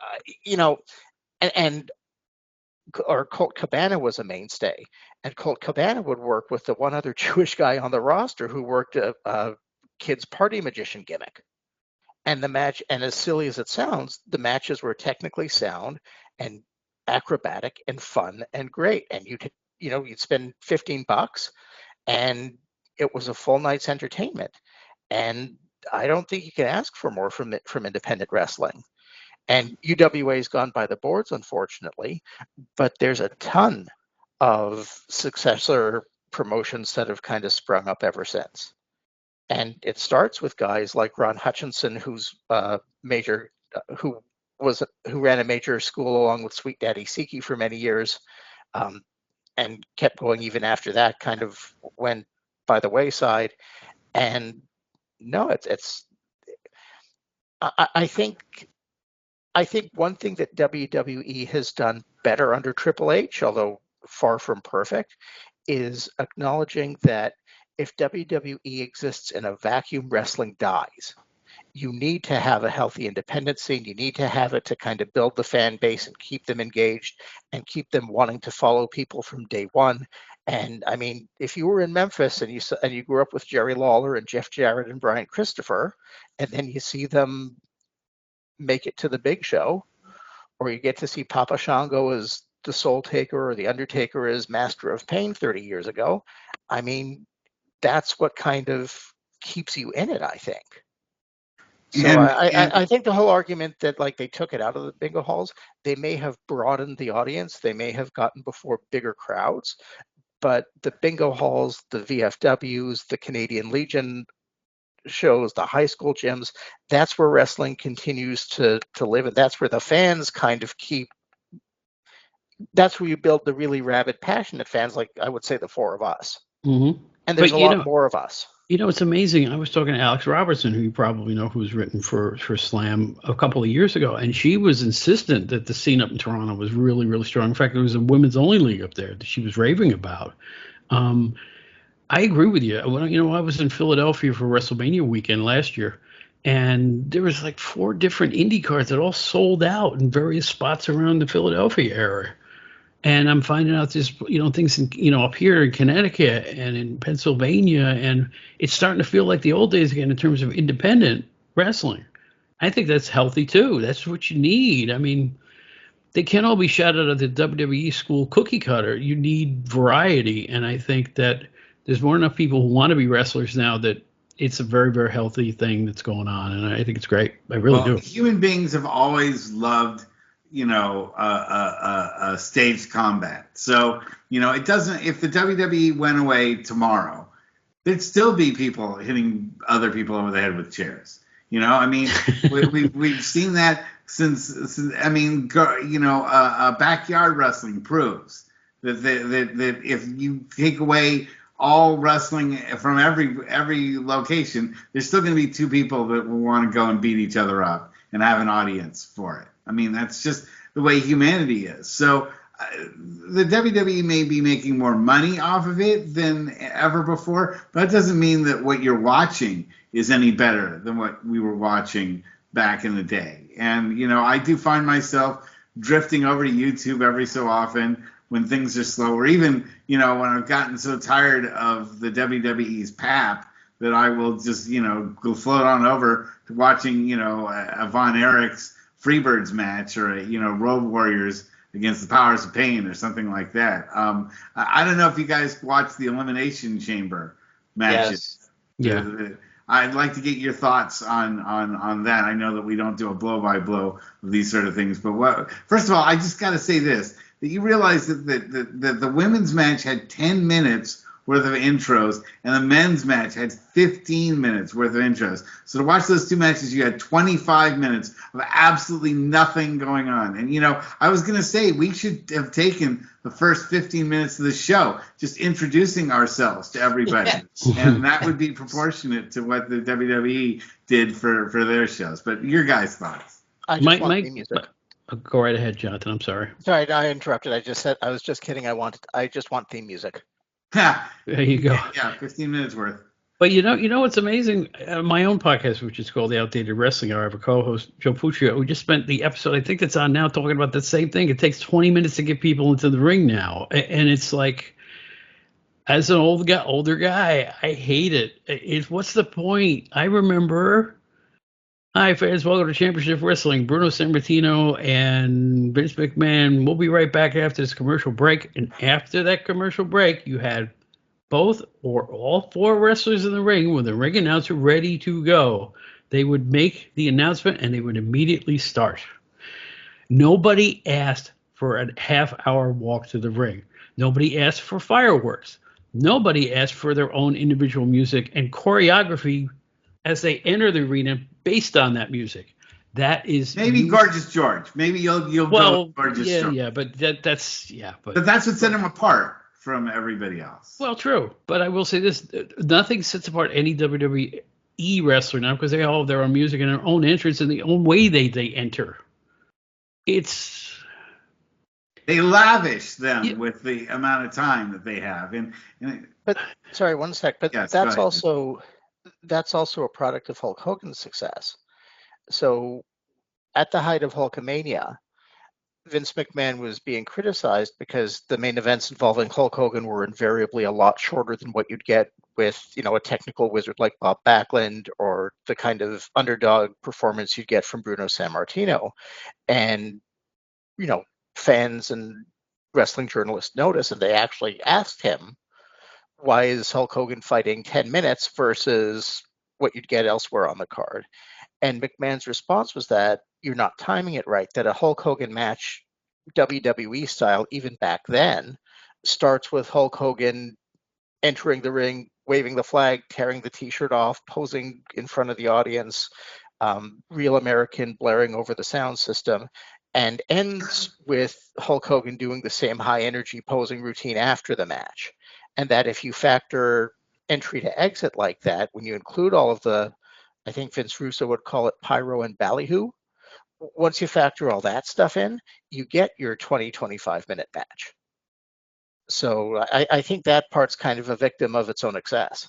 D: or Colt Cabana was a mainstay. And Colt Cabana would work with the one other Jewish guy on the roster who worked a kid's party magician gimmick. And the match, and as silly as it sounds, the matches were technically sound and acrobatic and fun and great. And you'd spend $15 and it was a full night's entertainment. And I don't think you can ask for more from independent wrestling. And UWA's gone by the boards, unfortunately, but there's a ton of successor promotions that have kind of sprung up ever since. And it starts with guys like Ron Hutchinson, who's who ran a major school along with Sweet Daddy Siki for many years, and kept going even after that kind of went by the wayside. And no, I think one thing that WWE has done better under Triple H, although far from perfect, is acknowledging that if WWE exists in a vacuum, wrestling dies. You need to have a healthy independent scene. You need to have it to kind of build the fan base and keep them engaged and keep them wanting to follow people from day one. And I mean, if you were in Memphis and you grew up with Jerry Lawler and Jeff Jarrett and Brian Christopher, and then you see them make it to the big show, or you get to see Papa Shango as the Soul Taker or the Undertaker as Master of Pain 30 years ago, I mean, that's what kind of keeps you in it, I think. So I think the whole argument that like they took it out of the bingo halls, they may have broadened the audience, they may have gotten before bigger crowds, but the bingo halls, the VFWs, the Canadian Legion shows, the high school gyms, that's where wrestling continues to live, and that's where the fans kind of that's where you build the really rabid, passionate fans, like I would say the four of us.
C: Mm-hmm.
D: And there's a lot more of us.
C: It's amazing. I was talking to Alex Robertson, who you probably know, who's written for Slam a couple of years ago, and she was insistent that the scene up in Toronto was really, really strong. In fact, there was a women's only league up there that she was raving about. Um, I agree with you. I was in Philadelphia for WrestleMania weekend last year, and there was like 4 different indie cards that all sold out in various spots around the Philadelphia area. And I'm finding out this, things up here in Connecticut and in Pennsylvania, and it's starting to feel like the old days again in terms of independent wrestling. I think that's healthy too. That's what you need. I mean, they can't all be shot out of the WWE school cookie cutter. You need variety, and I think that there's more enough people who want to be wrestlers now that it's a very, very healthy thing that's going on, and I think it's great. I really do.
A: Human beings have always loved, staged combat. So, it doesn't. If the WWE went away tomorrow, there'd still be people hitting other people over the head with chairs. I mean, we've seen that since backyard wrestling proves that if you take away all wrestling from every location, there's still going to be 2 people that will want to go and beat each other up and have an audience for it. I mean, that's just the way humanity is. So the WWE may be making more money off of it than ever before, but that doesn't mean that what you're watching is any better than what we were watching back in the day. And, I do find myself drifting over to YouTube every so often when things are slow, or even, when I've gotten so tired of the WWE's pap that I will just, go float on over to watching, a Von Erich's Freebirds match, or a, Road Warriors against the Powers of Pain or something like that. I don't know if you guys watch the Elimination Chamber matches.
C: Yes. Yeah.
A: I'd like to get your thoughts on that. I know that we don't do a blow-by-blow of these sort of things, but first of all, I just got to say this, that you realize that the women's match had 10 minutes worth of intros, and the men's match had 15 minutes worth of intros. So to watch those 2 matches, you had 25 minutes of absolutely nothing going on. And, I was going to say we should have taken the first 15 minutes of the show just introducing ourselves to everybody. Yes. And that would be proportionate to what the WWE did for their shows. But your guys' thoughts?
D: I just want theme music.
C: Go right ahead, Jonathan. I'm sorry.
D: Sorry, I interrupted. I was just kidding. I just want theme music.
C: There you go.
A: Yeah, 15 minutes worth.
C: But what's amazing? My own podcast, which is called The Outdated Wrestling Hour, I have a co-host, Joe Puccio. We just spent the episode, I think that's on now, talking about the same thing. It takes 20 minutes to get people into the ring now, and it's like, as an older guy, I hate it. What's the point? I remember. Hi, fans. Welcome to Championship Wrestling. Bruno Sammartino and Vince McMahon. We'll be right back after this commercial break. And after that commercial break, you had both or all 4 wrestlers in the ring with the ring announcer ready to go. They would make the announcement and they would immediately start. Nobody asked for a half-hour walk to the ring. Nobody asked for fireworks. Nobody asked for their own individual music and choreography as they enter the arena based on that music. That is
A: maybe Gorgeous George. Maybe you'll go with Gorgeous George.
C: Yeah, but that's
A: But that's what set him apart from everybody else.
C: Well, true. But I will say this: nothing sets apart any WWE wrestler now because they all have their own music and their own entrance and the own way they enter.
A: They lavish them with the amount of time that they have.
D: But sorry, one sec. But yes, that's also a product of Hulk Hogan's success. So at the height of Hulkamania, Vince McMahon was being criticized because the main events involving Hulk Hogan were invariably a lot shorter than what you'd get with, a technical wizard like Bob Backlund, or the kind of underdog performance you'd get from Bruno Sammartino. And, fans and wrestling journalists noticed, and they actually asked him, why is Hulk Hogan fighting 10 minutes versus what you'd get elsewhere on the card? And McMahon's response was that you're not timing it right, that a Hulk Hogan match, WWE style, even back then, starts with Hulk Hogan entering the ring, waving the flag, tearing the t-shirt off, posing in front of the audience, Real American blaring over the sound system, and ends with Hulk Hogan doing the same high energy posing routine after the match. And that if you factor entry to exit like that, when you include all of the, I think Vince Russo would call it pyro and ballyhoo, once you factor all that stuff in, you get your 25-minute match. So I think that part's kind of a victim of its own excess.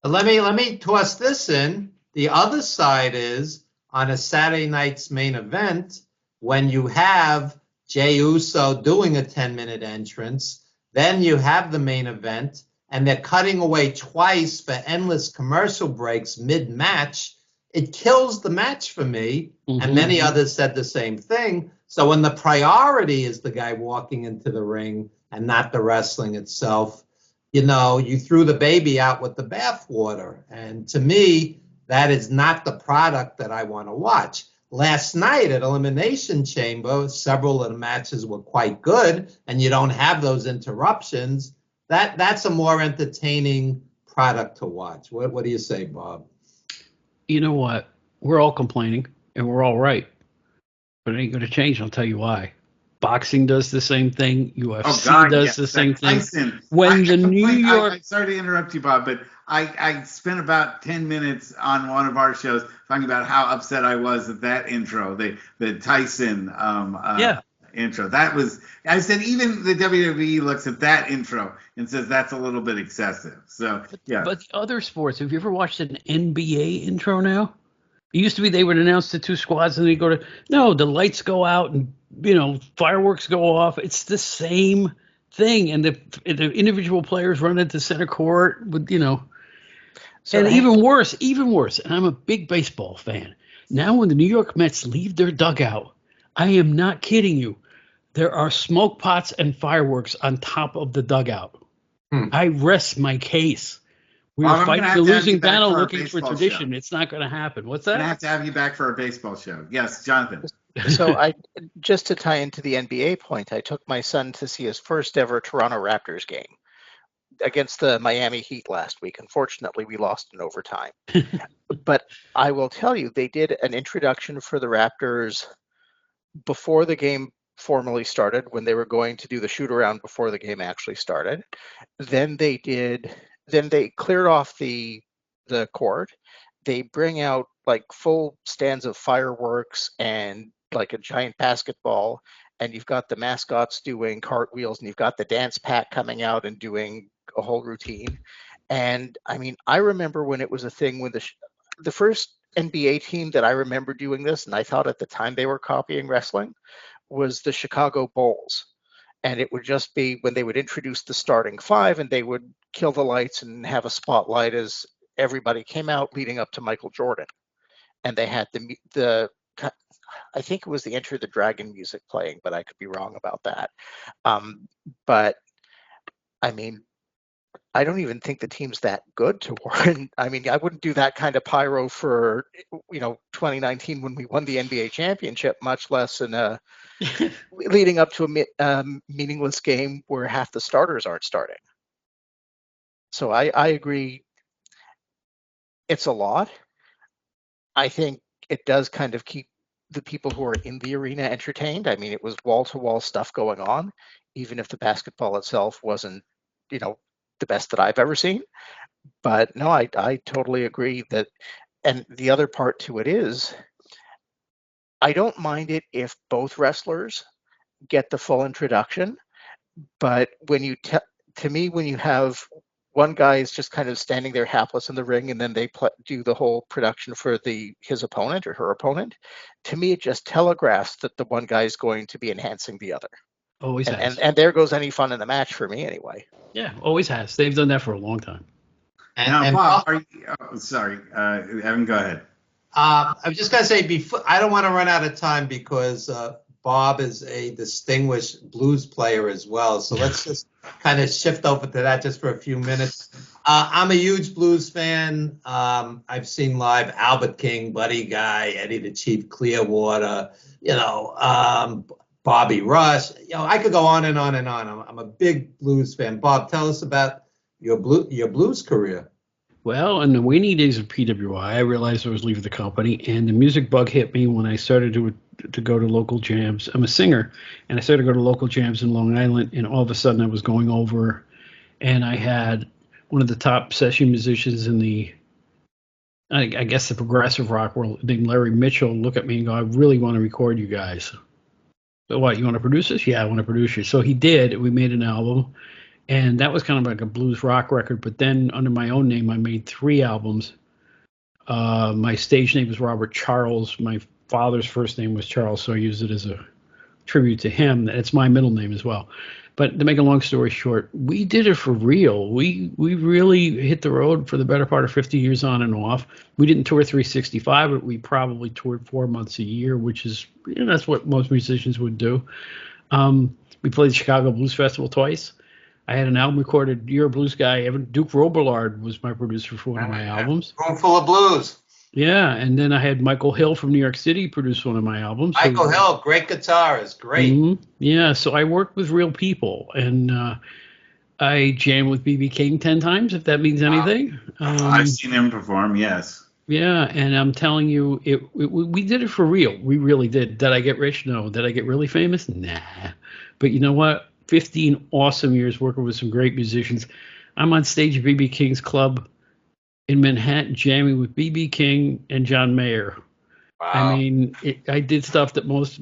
B: Let me toss this in. The other side is on a Saturday night's main event, when you have Jey Uso doing a 10-minute entrance, then you have the main event, and they're cutting away twice for endless commercial breaks mid-match. It kills the match for me, and many others said the same thing. So when the priority is the guy walking into the ring and not the wrestling itself, you threw the baby out with the bathwater. And to me, that is not the product that I want to watch. Last night at Elimination Chamber, several of the matches were quite good, and you don't have those interruptions. That's a more entertaining product to watch. What do you say, Bob?
C: You know what? We're all complaining, and we're all right. But it ain't going to change. I'll tell you why. Boxing does the same thing. UFC does the same thing.
A: Tyson.
C: When the New York...
A: sorry to interrupt you, Bob, but I spent about 10 minutes on one of our shows talking about how upset I was at that intro, the Tyson intro. That was, I said, even the WWE looks at that intro and says that's a little bit excessive. So, yeah.
C: But other sports, have you ever watched an NBA intro now? It used to be they would announce the two squads and they go to, no, the lights go out and, fireworks go off. It's the same thing. And the individual players run into center court with, So and even worse, and I'm a big baseball fan. Now when the New York Mets leave their dugout, I am not kidding you, there are smoke pots and fireworks on top of the dugout. I rest my case. We're fighting the losing battle looking for tradition. Show. It's not going to happen. What's that?
A: I have to have you back for a baseball show. Yes, Jonathan.
D: So just to tie into the NBA point, I took my son to see his first ever Toronto Raptors game against the Miami Heat last week. Unfortunately, we lost in overtime. But I will tell you, they did an introduction for the Raptors before the game formally started, when they were going to do the shoot around before the game actually started. Then they cleared off the court. They bring out like full stands of fireworks and like a giant basketball, and you've got the mascots doing cartwheels, and you've got the dance pack coming out and doing a whole routine. And I mean, I remember when it was a thing when the first NBA team that I remember doing this, and I thought at the time they were copying wrestling, was the Chicago Bulls. And it would just be when they would introduce the starting five and they would kill the lights and have a spotlight as everybody came out leading up to Michael Jordan. And they had the I think it was the Enter the Dragon music playing, but I could be wrong about that. But I mean, I don't even think the team's that good to warrant. I mean, I wouldn't do that kind of pyro for 2019 when we won the NBA championship, much less in a leading up to a meaningless game where half the starters aren't starting. So I agree. It's a lot. I think it does kind of keep the people who are in the arena entertained. I mean, it was wall-to-wall stuff going on, even if the basketball itself wasn't, the best that I've ever seen. But no, I totally agree that. And the other part to it is, I don't mind it if both wrestlers get the full introduction. But when you to me, when you have one guy is just kind of standing there hapless in the ring, and then they do the whole production for his opponent or her opponent, to me it just telegraphs that the one guy is going to be enhancing the other.
C: Always has.
D: And there goes any fun in the match for me anyway.
C: Yeah, always has. They've done that for a long time.
A: And Bob, sorry, Evan, go ahead.
B: I was just going to say, before I don't want to run out of time because Bob is a distinguished blues player as well. So let's just kind of shift over to that just for a few minutes. I'm a huge blues fan. I've seen live Albert King, Buddy Guy, Eddie the Chief Clearwater, Bobby Rush. I could go on and on and on. I'm a big blues fan. Bob, tell us about your blues career.
C: Well, in the waning days of PWI, I realized I was leaving the company, and the music bug hit me when I started to go to local jams. I'm a singer, and I started to go to local jams in Long Island, and all of a sudden I was going over, and I had one of the top session musicians in the, I guess, the progressive rock world, named Larry Mitchell, look at me and go, I really want to record you guys. So what, you want to produce this? Yeah, I want to produce you. So he did. We made an album, and that was kind of like a blues rock record. But then under my own name, I made 3 albums. My stage name was Robert Charles. My father's first name was Charles, so I used it as a tribute to him. It's my middle name as well. But to make a long story short, we did it for real. We really hit the road for the better part of 50 years on and off. We didn't tour 365, but we probably toured 4 months a year, which is, that's what most musicians would do. We played the Chicago Blues Festival twice. I had an album recorded. You're a blues guy. Duke Robillard was my producer for one of my albums.
B: Room full of blues.
C: Yeah, and then I had Michael Hill from New York City produce one of my albums.
B: Michael Hill, great guitarist, great.
C: Mm-hmm. Yeah, so I worked with real people, and I jammed with B.B. King 10 times, if that means anything.
A: I've seen him perform, yes.
C: Yeah, and I'm telling you, we did it for real. We really did. Did I get rich? No. Did I get really famous? Nah. But you know what? 15 awesome years working with some great musicians. I'm on stage at B.B. King's club in Manhattan jamming with B.B. King and John Mayer.
B: Wow.
C: I mean, I did stuff that most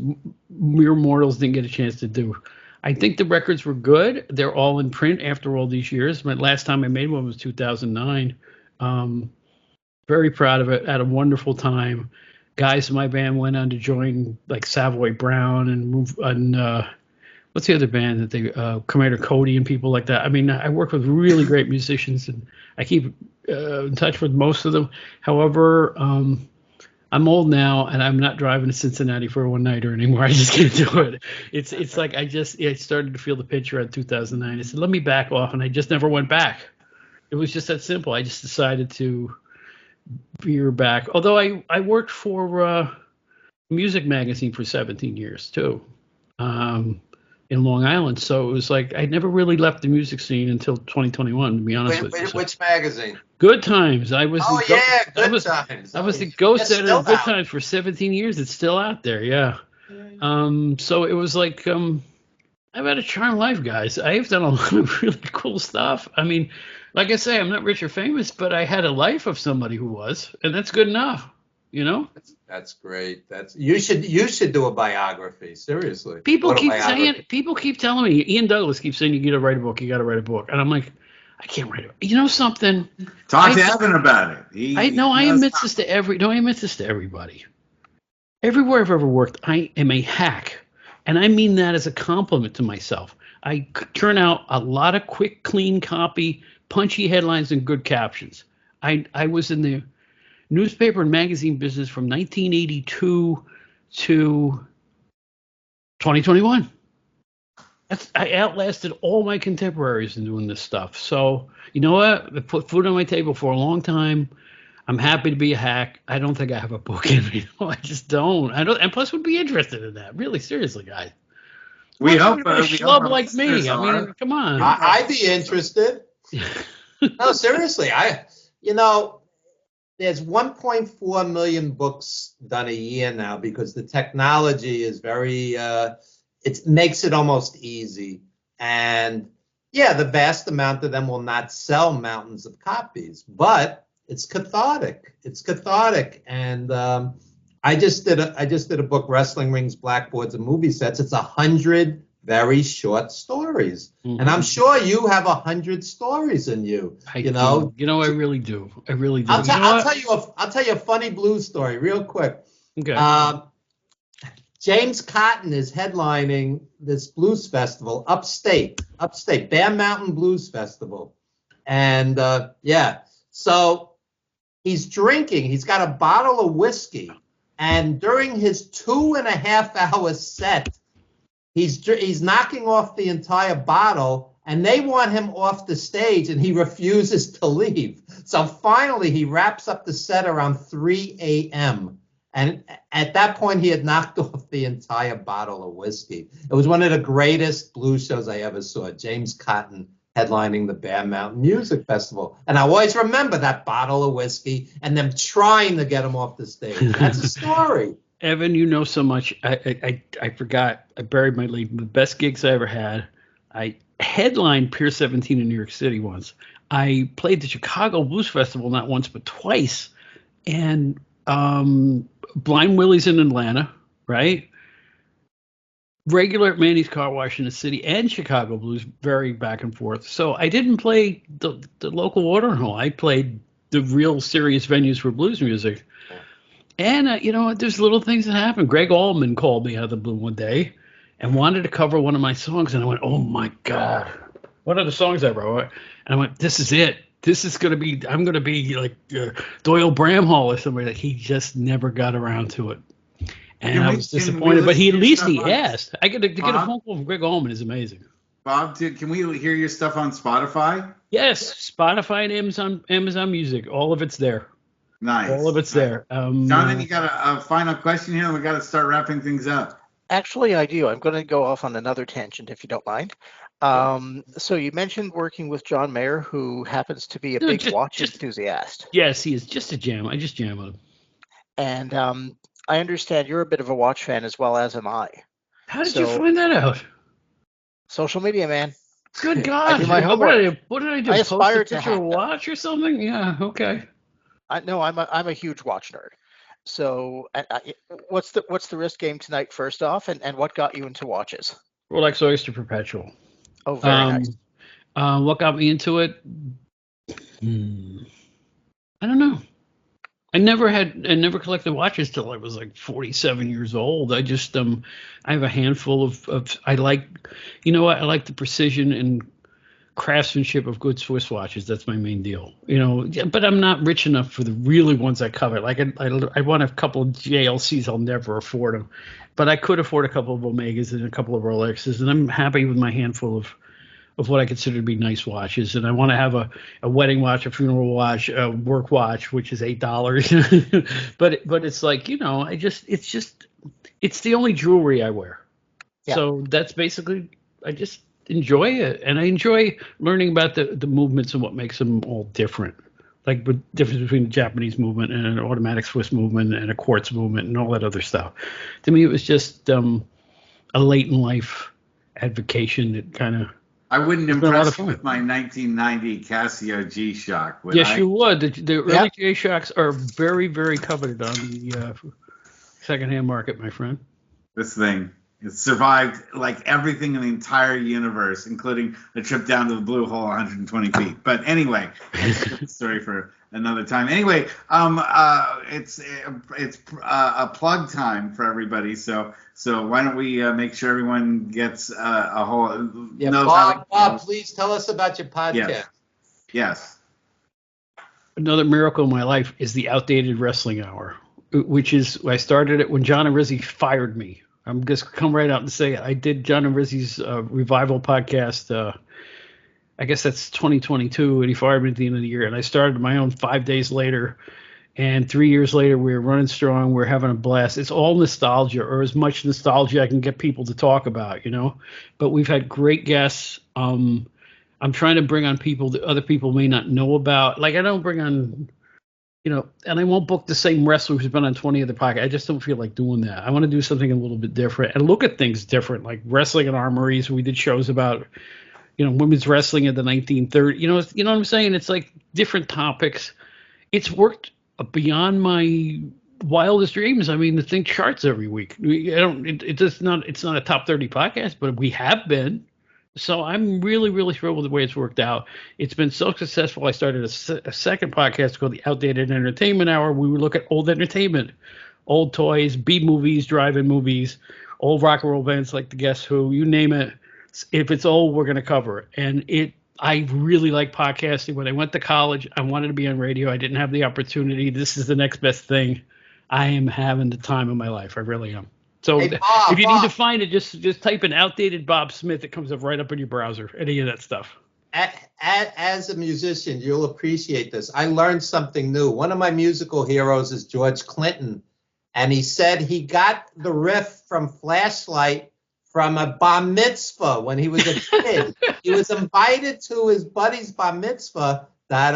C: mere mortals didn't get a chance to do. I think the records were good. They're all in print after all these years. My last time I made one was 2009. Very proud of it. Had a wonderful time. Guys in my band went on to join like Savoy Brown and what's the other band that they Commander Cody and people like that. I mean, I work with really great musicians, and I keep in touch with most of them. However, I'm old now, and I'm not driving to Cincinnati for a one-nighter anymore. I just can't do it. It's like I started to feel the pinch around 2009. I said, let me back off, and I just never went back. It was just that simple. I just decided to veer back. Although I worked for Music Magazine for 17 years too. In Long Island, so it was like I never really left the music scene until 2021. To be honest with you,
B: which magazine?
C: Good Times. I was.
B: Good Times.
C: I was the ghost editor of Good
B: out.
C: Times for 17 years. It's still out there. Yeah. So it was like I've had a charmed life, guys. I've done a lot of really cool stuff. I mean, like I say, I'm not rich or famous, but I had a life of somebody who was, and that's good enough. You know.
B: That's great. You should do a biography. Seriously.
C: People keep telling me. Ian Douglas keeps saying you got to write a book. You got to write a book, and I'm like, I can't write it. You know something?
A: Talk to Evan about it.
C: I admit this to everybody. Everywhere I've ever worked, I am a hack, and I mean that as a compliment to myself. I turn out a lot of quick, clean copy, punchy headlines, and good captions. I was in the newspaper and magazine business from 1982 to 2021. I outlasted all my contemporaries in doing this stuff. So, you know what? I put food on my table for a long time. I'm happy to be a hack. I don't think I have a book in me. No, I just don't. And plus would be interested in that. Really, seriously, guys.
A: We hope
C: a schlub like me. I mean, come on.
B: I'd be interested. No, seriously. There's 1.4 million books done a year now because the technology is very, it makes it almost easy. And yeah, the vast amount of them will not sell mountains of copies, but it's cathartic. And I just did a book, Wrestling Rings, Blackboards, and Movie Sets. It's 100 very short stories. Mm-hmm. And I'm sure you have 100 stories in you.
C: I really do.
B: I'll tell you a funny blues story real quick.
C: Okay.
B: James Cotton is headlining this blues festival upstate, Bear Mountain Blues Festival. And so he's drinking. He's got a bottle of whiskey. And during his 2.5 hour set, he's knocking off the entire bottle, and they want him off the stage, and he refuses to leave. So finally, he wraps up the set around 3 a.m. And at that point, he had knocked off the entire bottle of whiskey. It was one of the greatest blues shows I ever saw. James Cotton headlining the Bear Mountain Music Festival. And I always remember that bottle of whiskey and them trying to get him off the stage. That's a story.
C: Evan, you know so much. I forgot. I buried my lead. The best gigs I ever had. I headlined Pier 17 in New York City once. I played the Chicago Blues Festival not once but twice, and Blind Willie's in Atlanta, right? Regular at Manny's Car Wash in the city, and Chicago Blues vary back and forth. So I didn't play the local watering hole. I played the real serious venues for blues music. And, there's little things that happen. Greg Allman called me out of the blue one day and wanted to cover one of my songs. And I went, oh, my God. One of the songs I wrote. And I went, this is it. This is going to be, I'm going to be like Doyle Bramhall or somebody. That he just never got around to it. And I was disappointed. But at least he asked. To get a phone call from Greg Allman is amazing.
A: Bob, can we hear your stuff on Spotify?
C: Yes, Spotify and Amazon Music. All of it's there.
A: Nice.
C: All of it's there.
A: Jonathan, you got a final question here? We got to start wrapping things up.
D: Actually, I do. I'm going to go off on another tangent, if you don't mind. So you mentioned working with John Mayer, who happens to be a big watch enthusiast.
C: Yes, he is just a jam. I just jam with him.
D: And I understand you're a bit of a watch fan as well, as am I.
C: How did you find that out?
D: Social media, man.
C: Good God.
D: I do my homework.
C: What did I do?
D: I aspire to
C: have a watch or something? Yeah, okay.
D: No, I'm a huge watch nerd. So, what's the wrist game tonight? First off, and what got you into watches?
C: Rolex Oyster Perpetual.
D: Oh, very nice.
C: What got me into it? I don't know. I never collected watches till I was like 47 years old. I just I have a handful of I like, I like the precision and craftsmanship of good Swiss watches. That's my main deal, but I'm not rich enough for the really ones I covet. Like I want a couple of JLCs. I'll never afford them, but I could afford a couple of Omegas and a couple of Rolexes, and I'm happy with my handful of what I consider to be nice watches. And I want to have a wedding watch, a funeral watch, a work watch, which is $8. but it's like, it's the only jewelry I wear. Yeah. So that's basically, I just enjoy it. And I enjoy learning about the movements and what makes them all different. Like the difference between the Japanese movement and an automatic Swiss movement and a quartz movement and all that other stuff. To me, it was just a late in life advocation that kind of,
A: I wouldn't impress you with my 1990 Casio G-Shock, would I?
C: Yes, you would. The early G-Shocks are very, very coveted on the secondhand market, my friend.
A: This thing, it survived like everything in the entire universe, including a trip down to the blue hole 120 feet. But anyway, that's a story for another time. Anyway, it's a plug time for everybody. So why don't we make sure everyone gets a whole
B: Bob, please tell us about your podcast.
A: Yes.
C: Another miracle in my life is the Outdated Wrestling Hour, which is, I started it when John and Rizzy fired me. I'm just come right out and say it. I did John and Rizzy's revival podcast. I guess that's 2022, and he fired me at the end of the year. And I started my own 5 days later. And 3 years later, we're running strong. We're having a blast. It's all nostalgia, or as much nostalgia I can get people to talk about, But we've had great guests. I'm trying to bring on people that other people may not know about. Like, I don't bring on, and I won't book the same wrestler who's been on 20 other podcasts. I just don't feel like doing that. I want to do something a little bit different and look at things different, like wrestling and armories. We did shows about, women's wrestling in the 1930s. You know what I'm saying? It's like different topics. It's worked beyond my wildest dreams. I mean, the thing charts every week. It's not a top 30 podcast, but we have been. So I'm really, really thrilled with the way it's worked out. It's been so successful. I started a second podcast called the Outdated Entertainment Hour. We would look at old entertainment, old toys, B movies, drive-in movies, old rock and roll bands like the Guess Who, you name it. If it's old, we're going to cover it. And I really like podcasting. When I went to college, I wanted to be on radio. I didn't have the opportunity. This is the next best thing. I am having the time of my life. I really am. So hey, Bob, if you need to find it, just type in Outdated Bob Smith. It comes up right up in your browser, any of that stuff.
B: As a musician, you'll appreciate this. I learned something new. One of my musical heroes is George Clinton, and he said he got the riff from Flashlight from a bar mitzvah when he was a kid. He was invited to his buddy's bar mitzvah. That's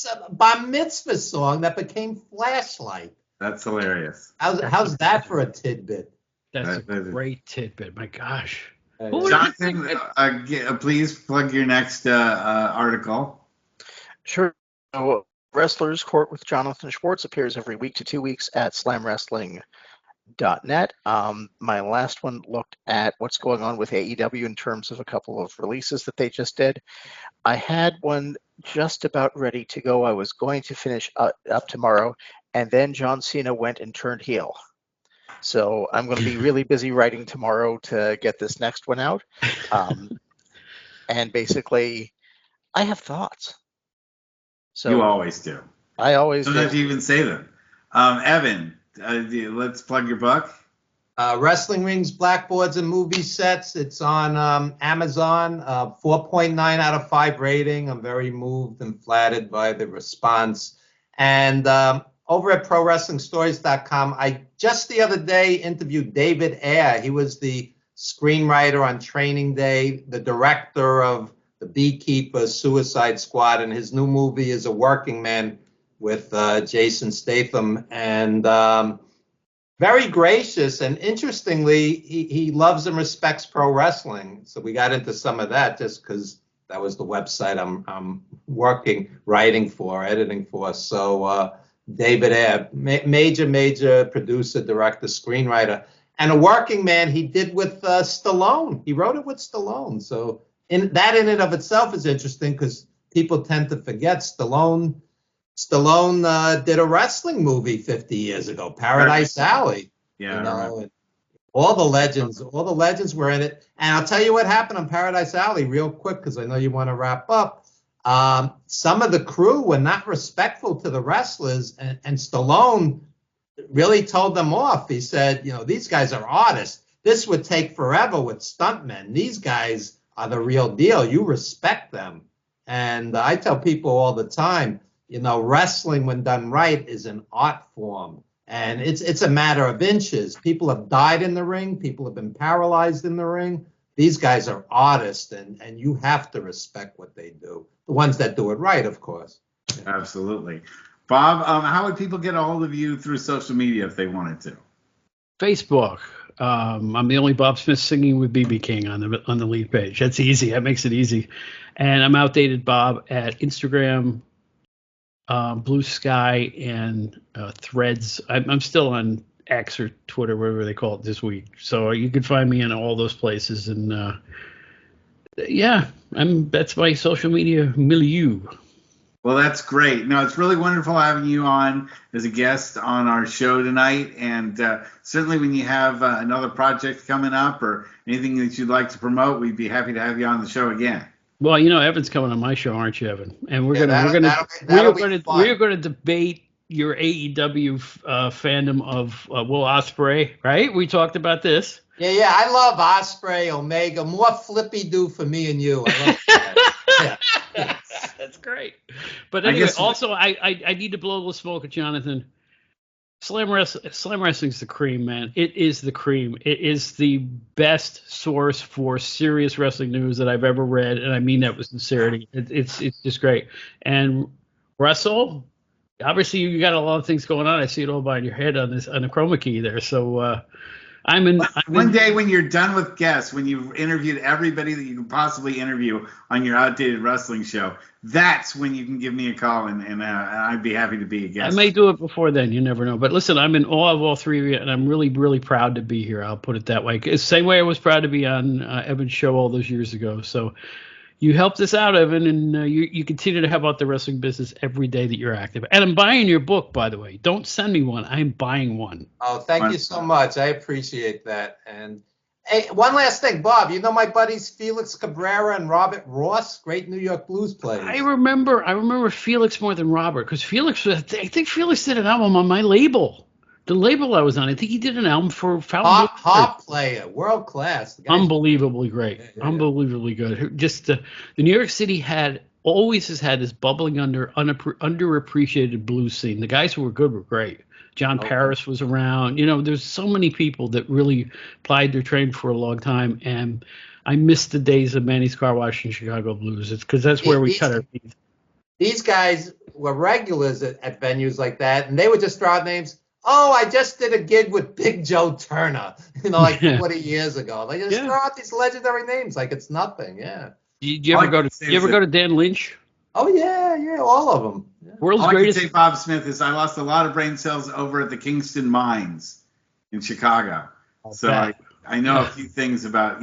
B: a bar mitzvah song that became Flashlight.
A: That's hilarious.
B: How's that for a tidbit?
C: That's a great tidbit. My gosh.
A: Jonathan, please plug your next article.
D: Sure. So, Wrestlers Court with Jonathan Schwartz appears every week to 2 weeks at slamwrestling.net. My last one looked at what's going on with AEW in terms of a couple of releases that they just did. I had one just about ready to go. I was going to finish up tomorrow, and then John Cena went and turned heel. So I'm going to be really busy writing tomorrow to get this next one out. And basically, I have thoughts. So
A: you always do.
D: I always
A: Sometimes
D: do.
A: you even say them. Evan, let's plug your book.
B: Wrestling Rings, Blackboards, and Movie Sets. It's on Amazon. 4.9 out of 5 rating. I'm very moved and flattered by the response. And over at ProWrestlingStories.com, I just the other day interviewed David Ayer. He was the screenwriter on Training Day, the director of The Beekeeper, Suicide Squad, and his new movie is A Working Man with Jason Statham. And very gracious, and interestingly, he loves and respects pro wrestling. So we got into some of that just because that was the website I'm writing for, editing for. So David Ayer, major producer, director, screenwriter. And A Working Man he did with Stallone. He wrote it with Stallone. So in and of itself is interesting because people tend to forget Stallone did a wrestling movie 50 years ago, Paradise Alley.
A: Yeah,
B: you know, all the legends were in it. And I'll tell you what happened on Paradise Alley real quick because I know you want to wrap up. Some of the crew were not respectful to the wrestlers, and Stallone really told them off. He said, these guys are artists. This would take forever with stuntmen. These guys are the real deal. You respect them. And I tell people all the time, wrestling, when done right, is an art form. And it's a matter of inches. People have died in the ring. People have been paralyzed in the ring. These guys are artists, and you have to respect what they do. The ones that do it right, of course.
A: Absolutely. Bob, how would people get a hold of you through social media if they wanted to?
C: Facebook. I'm the only Bob Smith singing with BB King on the lead page. That's easy. That makes it easy. And I'm Outdated Bob at Instagram, Blue Sky, and Threads. I'm still on X or Twitter, whatever they call it this week. So you can find me in all those places. And that's my social media milieu.
A: Well, that's great. No, it's really wonderful having you on as a guest on our show tonight. And certainly when you have another project coming up or anything that you'd like to promote, we'd be happy to have you on the show again.
C: Well, Evan's coming on my show, aren't you, Evan? And we're gonna debate your AEW fandom of Will Ospreay, right? We talked about this.
B: Yeah. I love Ospreay, Omega. More flippy-do for me and you. I love that. Yeah.
C: That's great. But anyway, also I need to blow the smoke at Jonathan. Slam Wrestling's the cream, man. It is the cream. It is the best source for serious wrestling news that I've ever read, and I mean that with sincerity. It's just great. And Russell, obviously you got a lot of things going on. I see it all behind your head on the chroma key there. So
A: one day when you're done with guests, when you've interviewed everybody that you can possibly interview on your Outdated Wrestling show, that's when you can give me a call, and I'd be happy to be a guest.
C: I may do it before then. You never know. But listen, I'm in awe of all three of you, and I'm really, really proud to be here. I'll put it that way. It's the same way I was proud to be on Evan's show all those years ago. So you helped us out, Evan, and you continue to help out the wrestling business every day that you're active. And I'm buying your book, by the way. Don't send me one. I'm buying one.
B: Oh, thank you so much. I appreciate that. And hey, one last thing, Bob. You know my buddies Felix Cabrera and Robert Ross, great New York blues players.
C: I remember Felix more than Robert, because I think Felix did an album on my label. The label I was on, I think he did an album for Fountain.
B: Harp player, world class.
C: Unbelievably great.
B: Yeah.
C: Unbelievably good. Just the New York City always has had this bubbling underappreciated blues scene. The guys who were good were great. John Paris was around. There's so many people that really plied their trade for a long time, and I miss the days of Manny's Car Wash and Chicago Blues. It's because that's where we cut our teeth.
B: These guys were regulars at venues like that, and they would just throw out names. Oh, I just did a gig with Big Joe Turner, like 40 years ago. They just
C: Yeah.
B: throw out these legendary names like it's nothing. Yeah.
C: Did you ever go to Dan Lynch?
B: Oh yeah, all of them. Yeah.
C: World's
A: All I can
C: greatest.
A: say, Bob Smith, is I lost a lot of brain cells over at the Kingston Mines in Chicago. So I know a few things about,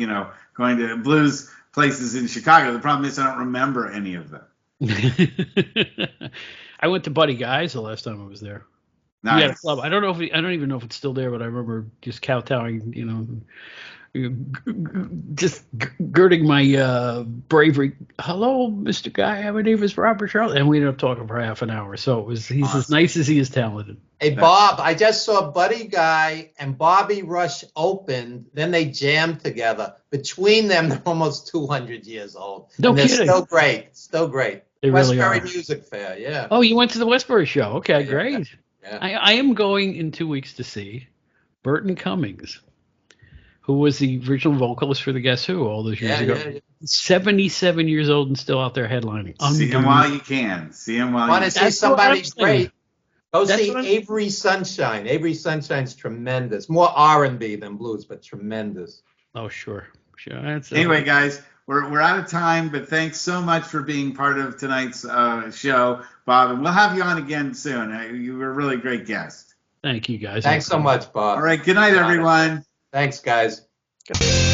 A: going to blues places in Chicago. The problem is I don't remember any of them.
C: I went to Buddy Guy's the last time I was there.
A: Nice.
C: He had a club. I don't even know if it's still there, but I remember just kowtowing, just girding my bravery. Hello, Mr. Guy. My name is Robert Charles, and we ended up talking for half an hour. So he's
A: awesome.
C: as nice as he is talented.
B: Hey, Bob, I just saw Buddy Guy and Bobby Rush opened. Then they jammed together. Between them, they're almost 200 years old.
C: No
B: and they're
C: kidding.
B: Still great. Still great.
C: They really
B: Westbury
C: are.
B: Music Fair, yeah.
C: Oh, you went to the Westbury show. Okay,
B: Yeah.
C: great.
B: Yeah.
C: I am going in 2 weeks to see Burton Cummings, who was the original vocalist for the Guess Who all those years ago.
B: Yeah.
C: 77 years old and still out there headlining.
A: See him while you can. See him while
B: Want
A: you
B: to
A: can.
B: see somebody great? Go
C: That's
B: see
C: what I'm-
B: Avery Sunshine. Avery Sunshine's tremendous. More R&B than blues, but tremendous.
C: Oh, sure. That's
A: Anyway, guys, we're out of time, but thanks so much for being part of tonight's show, Bob. And we'll have you on again soon. You were a really great guest.
C: Thank you, guys.
B: Thanks so much, Bob.
A: All right. Good night, everyone.
B: Thanks, guys.
D: Good.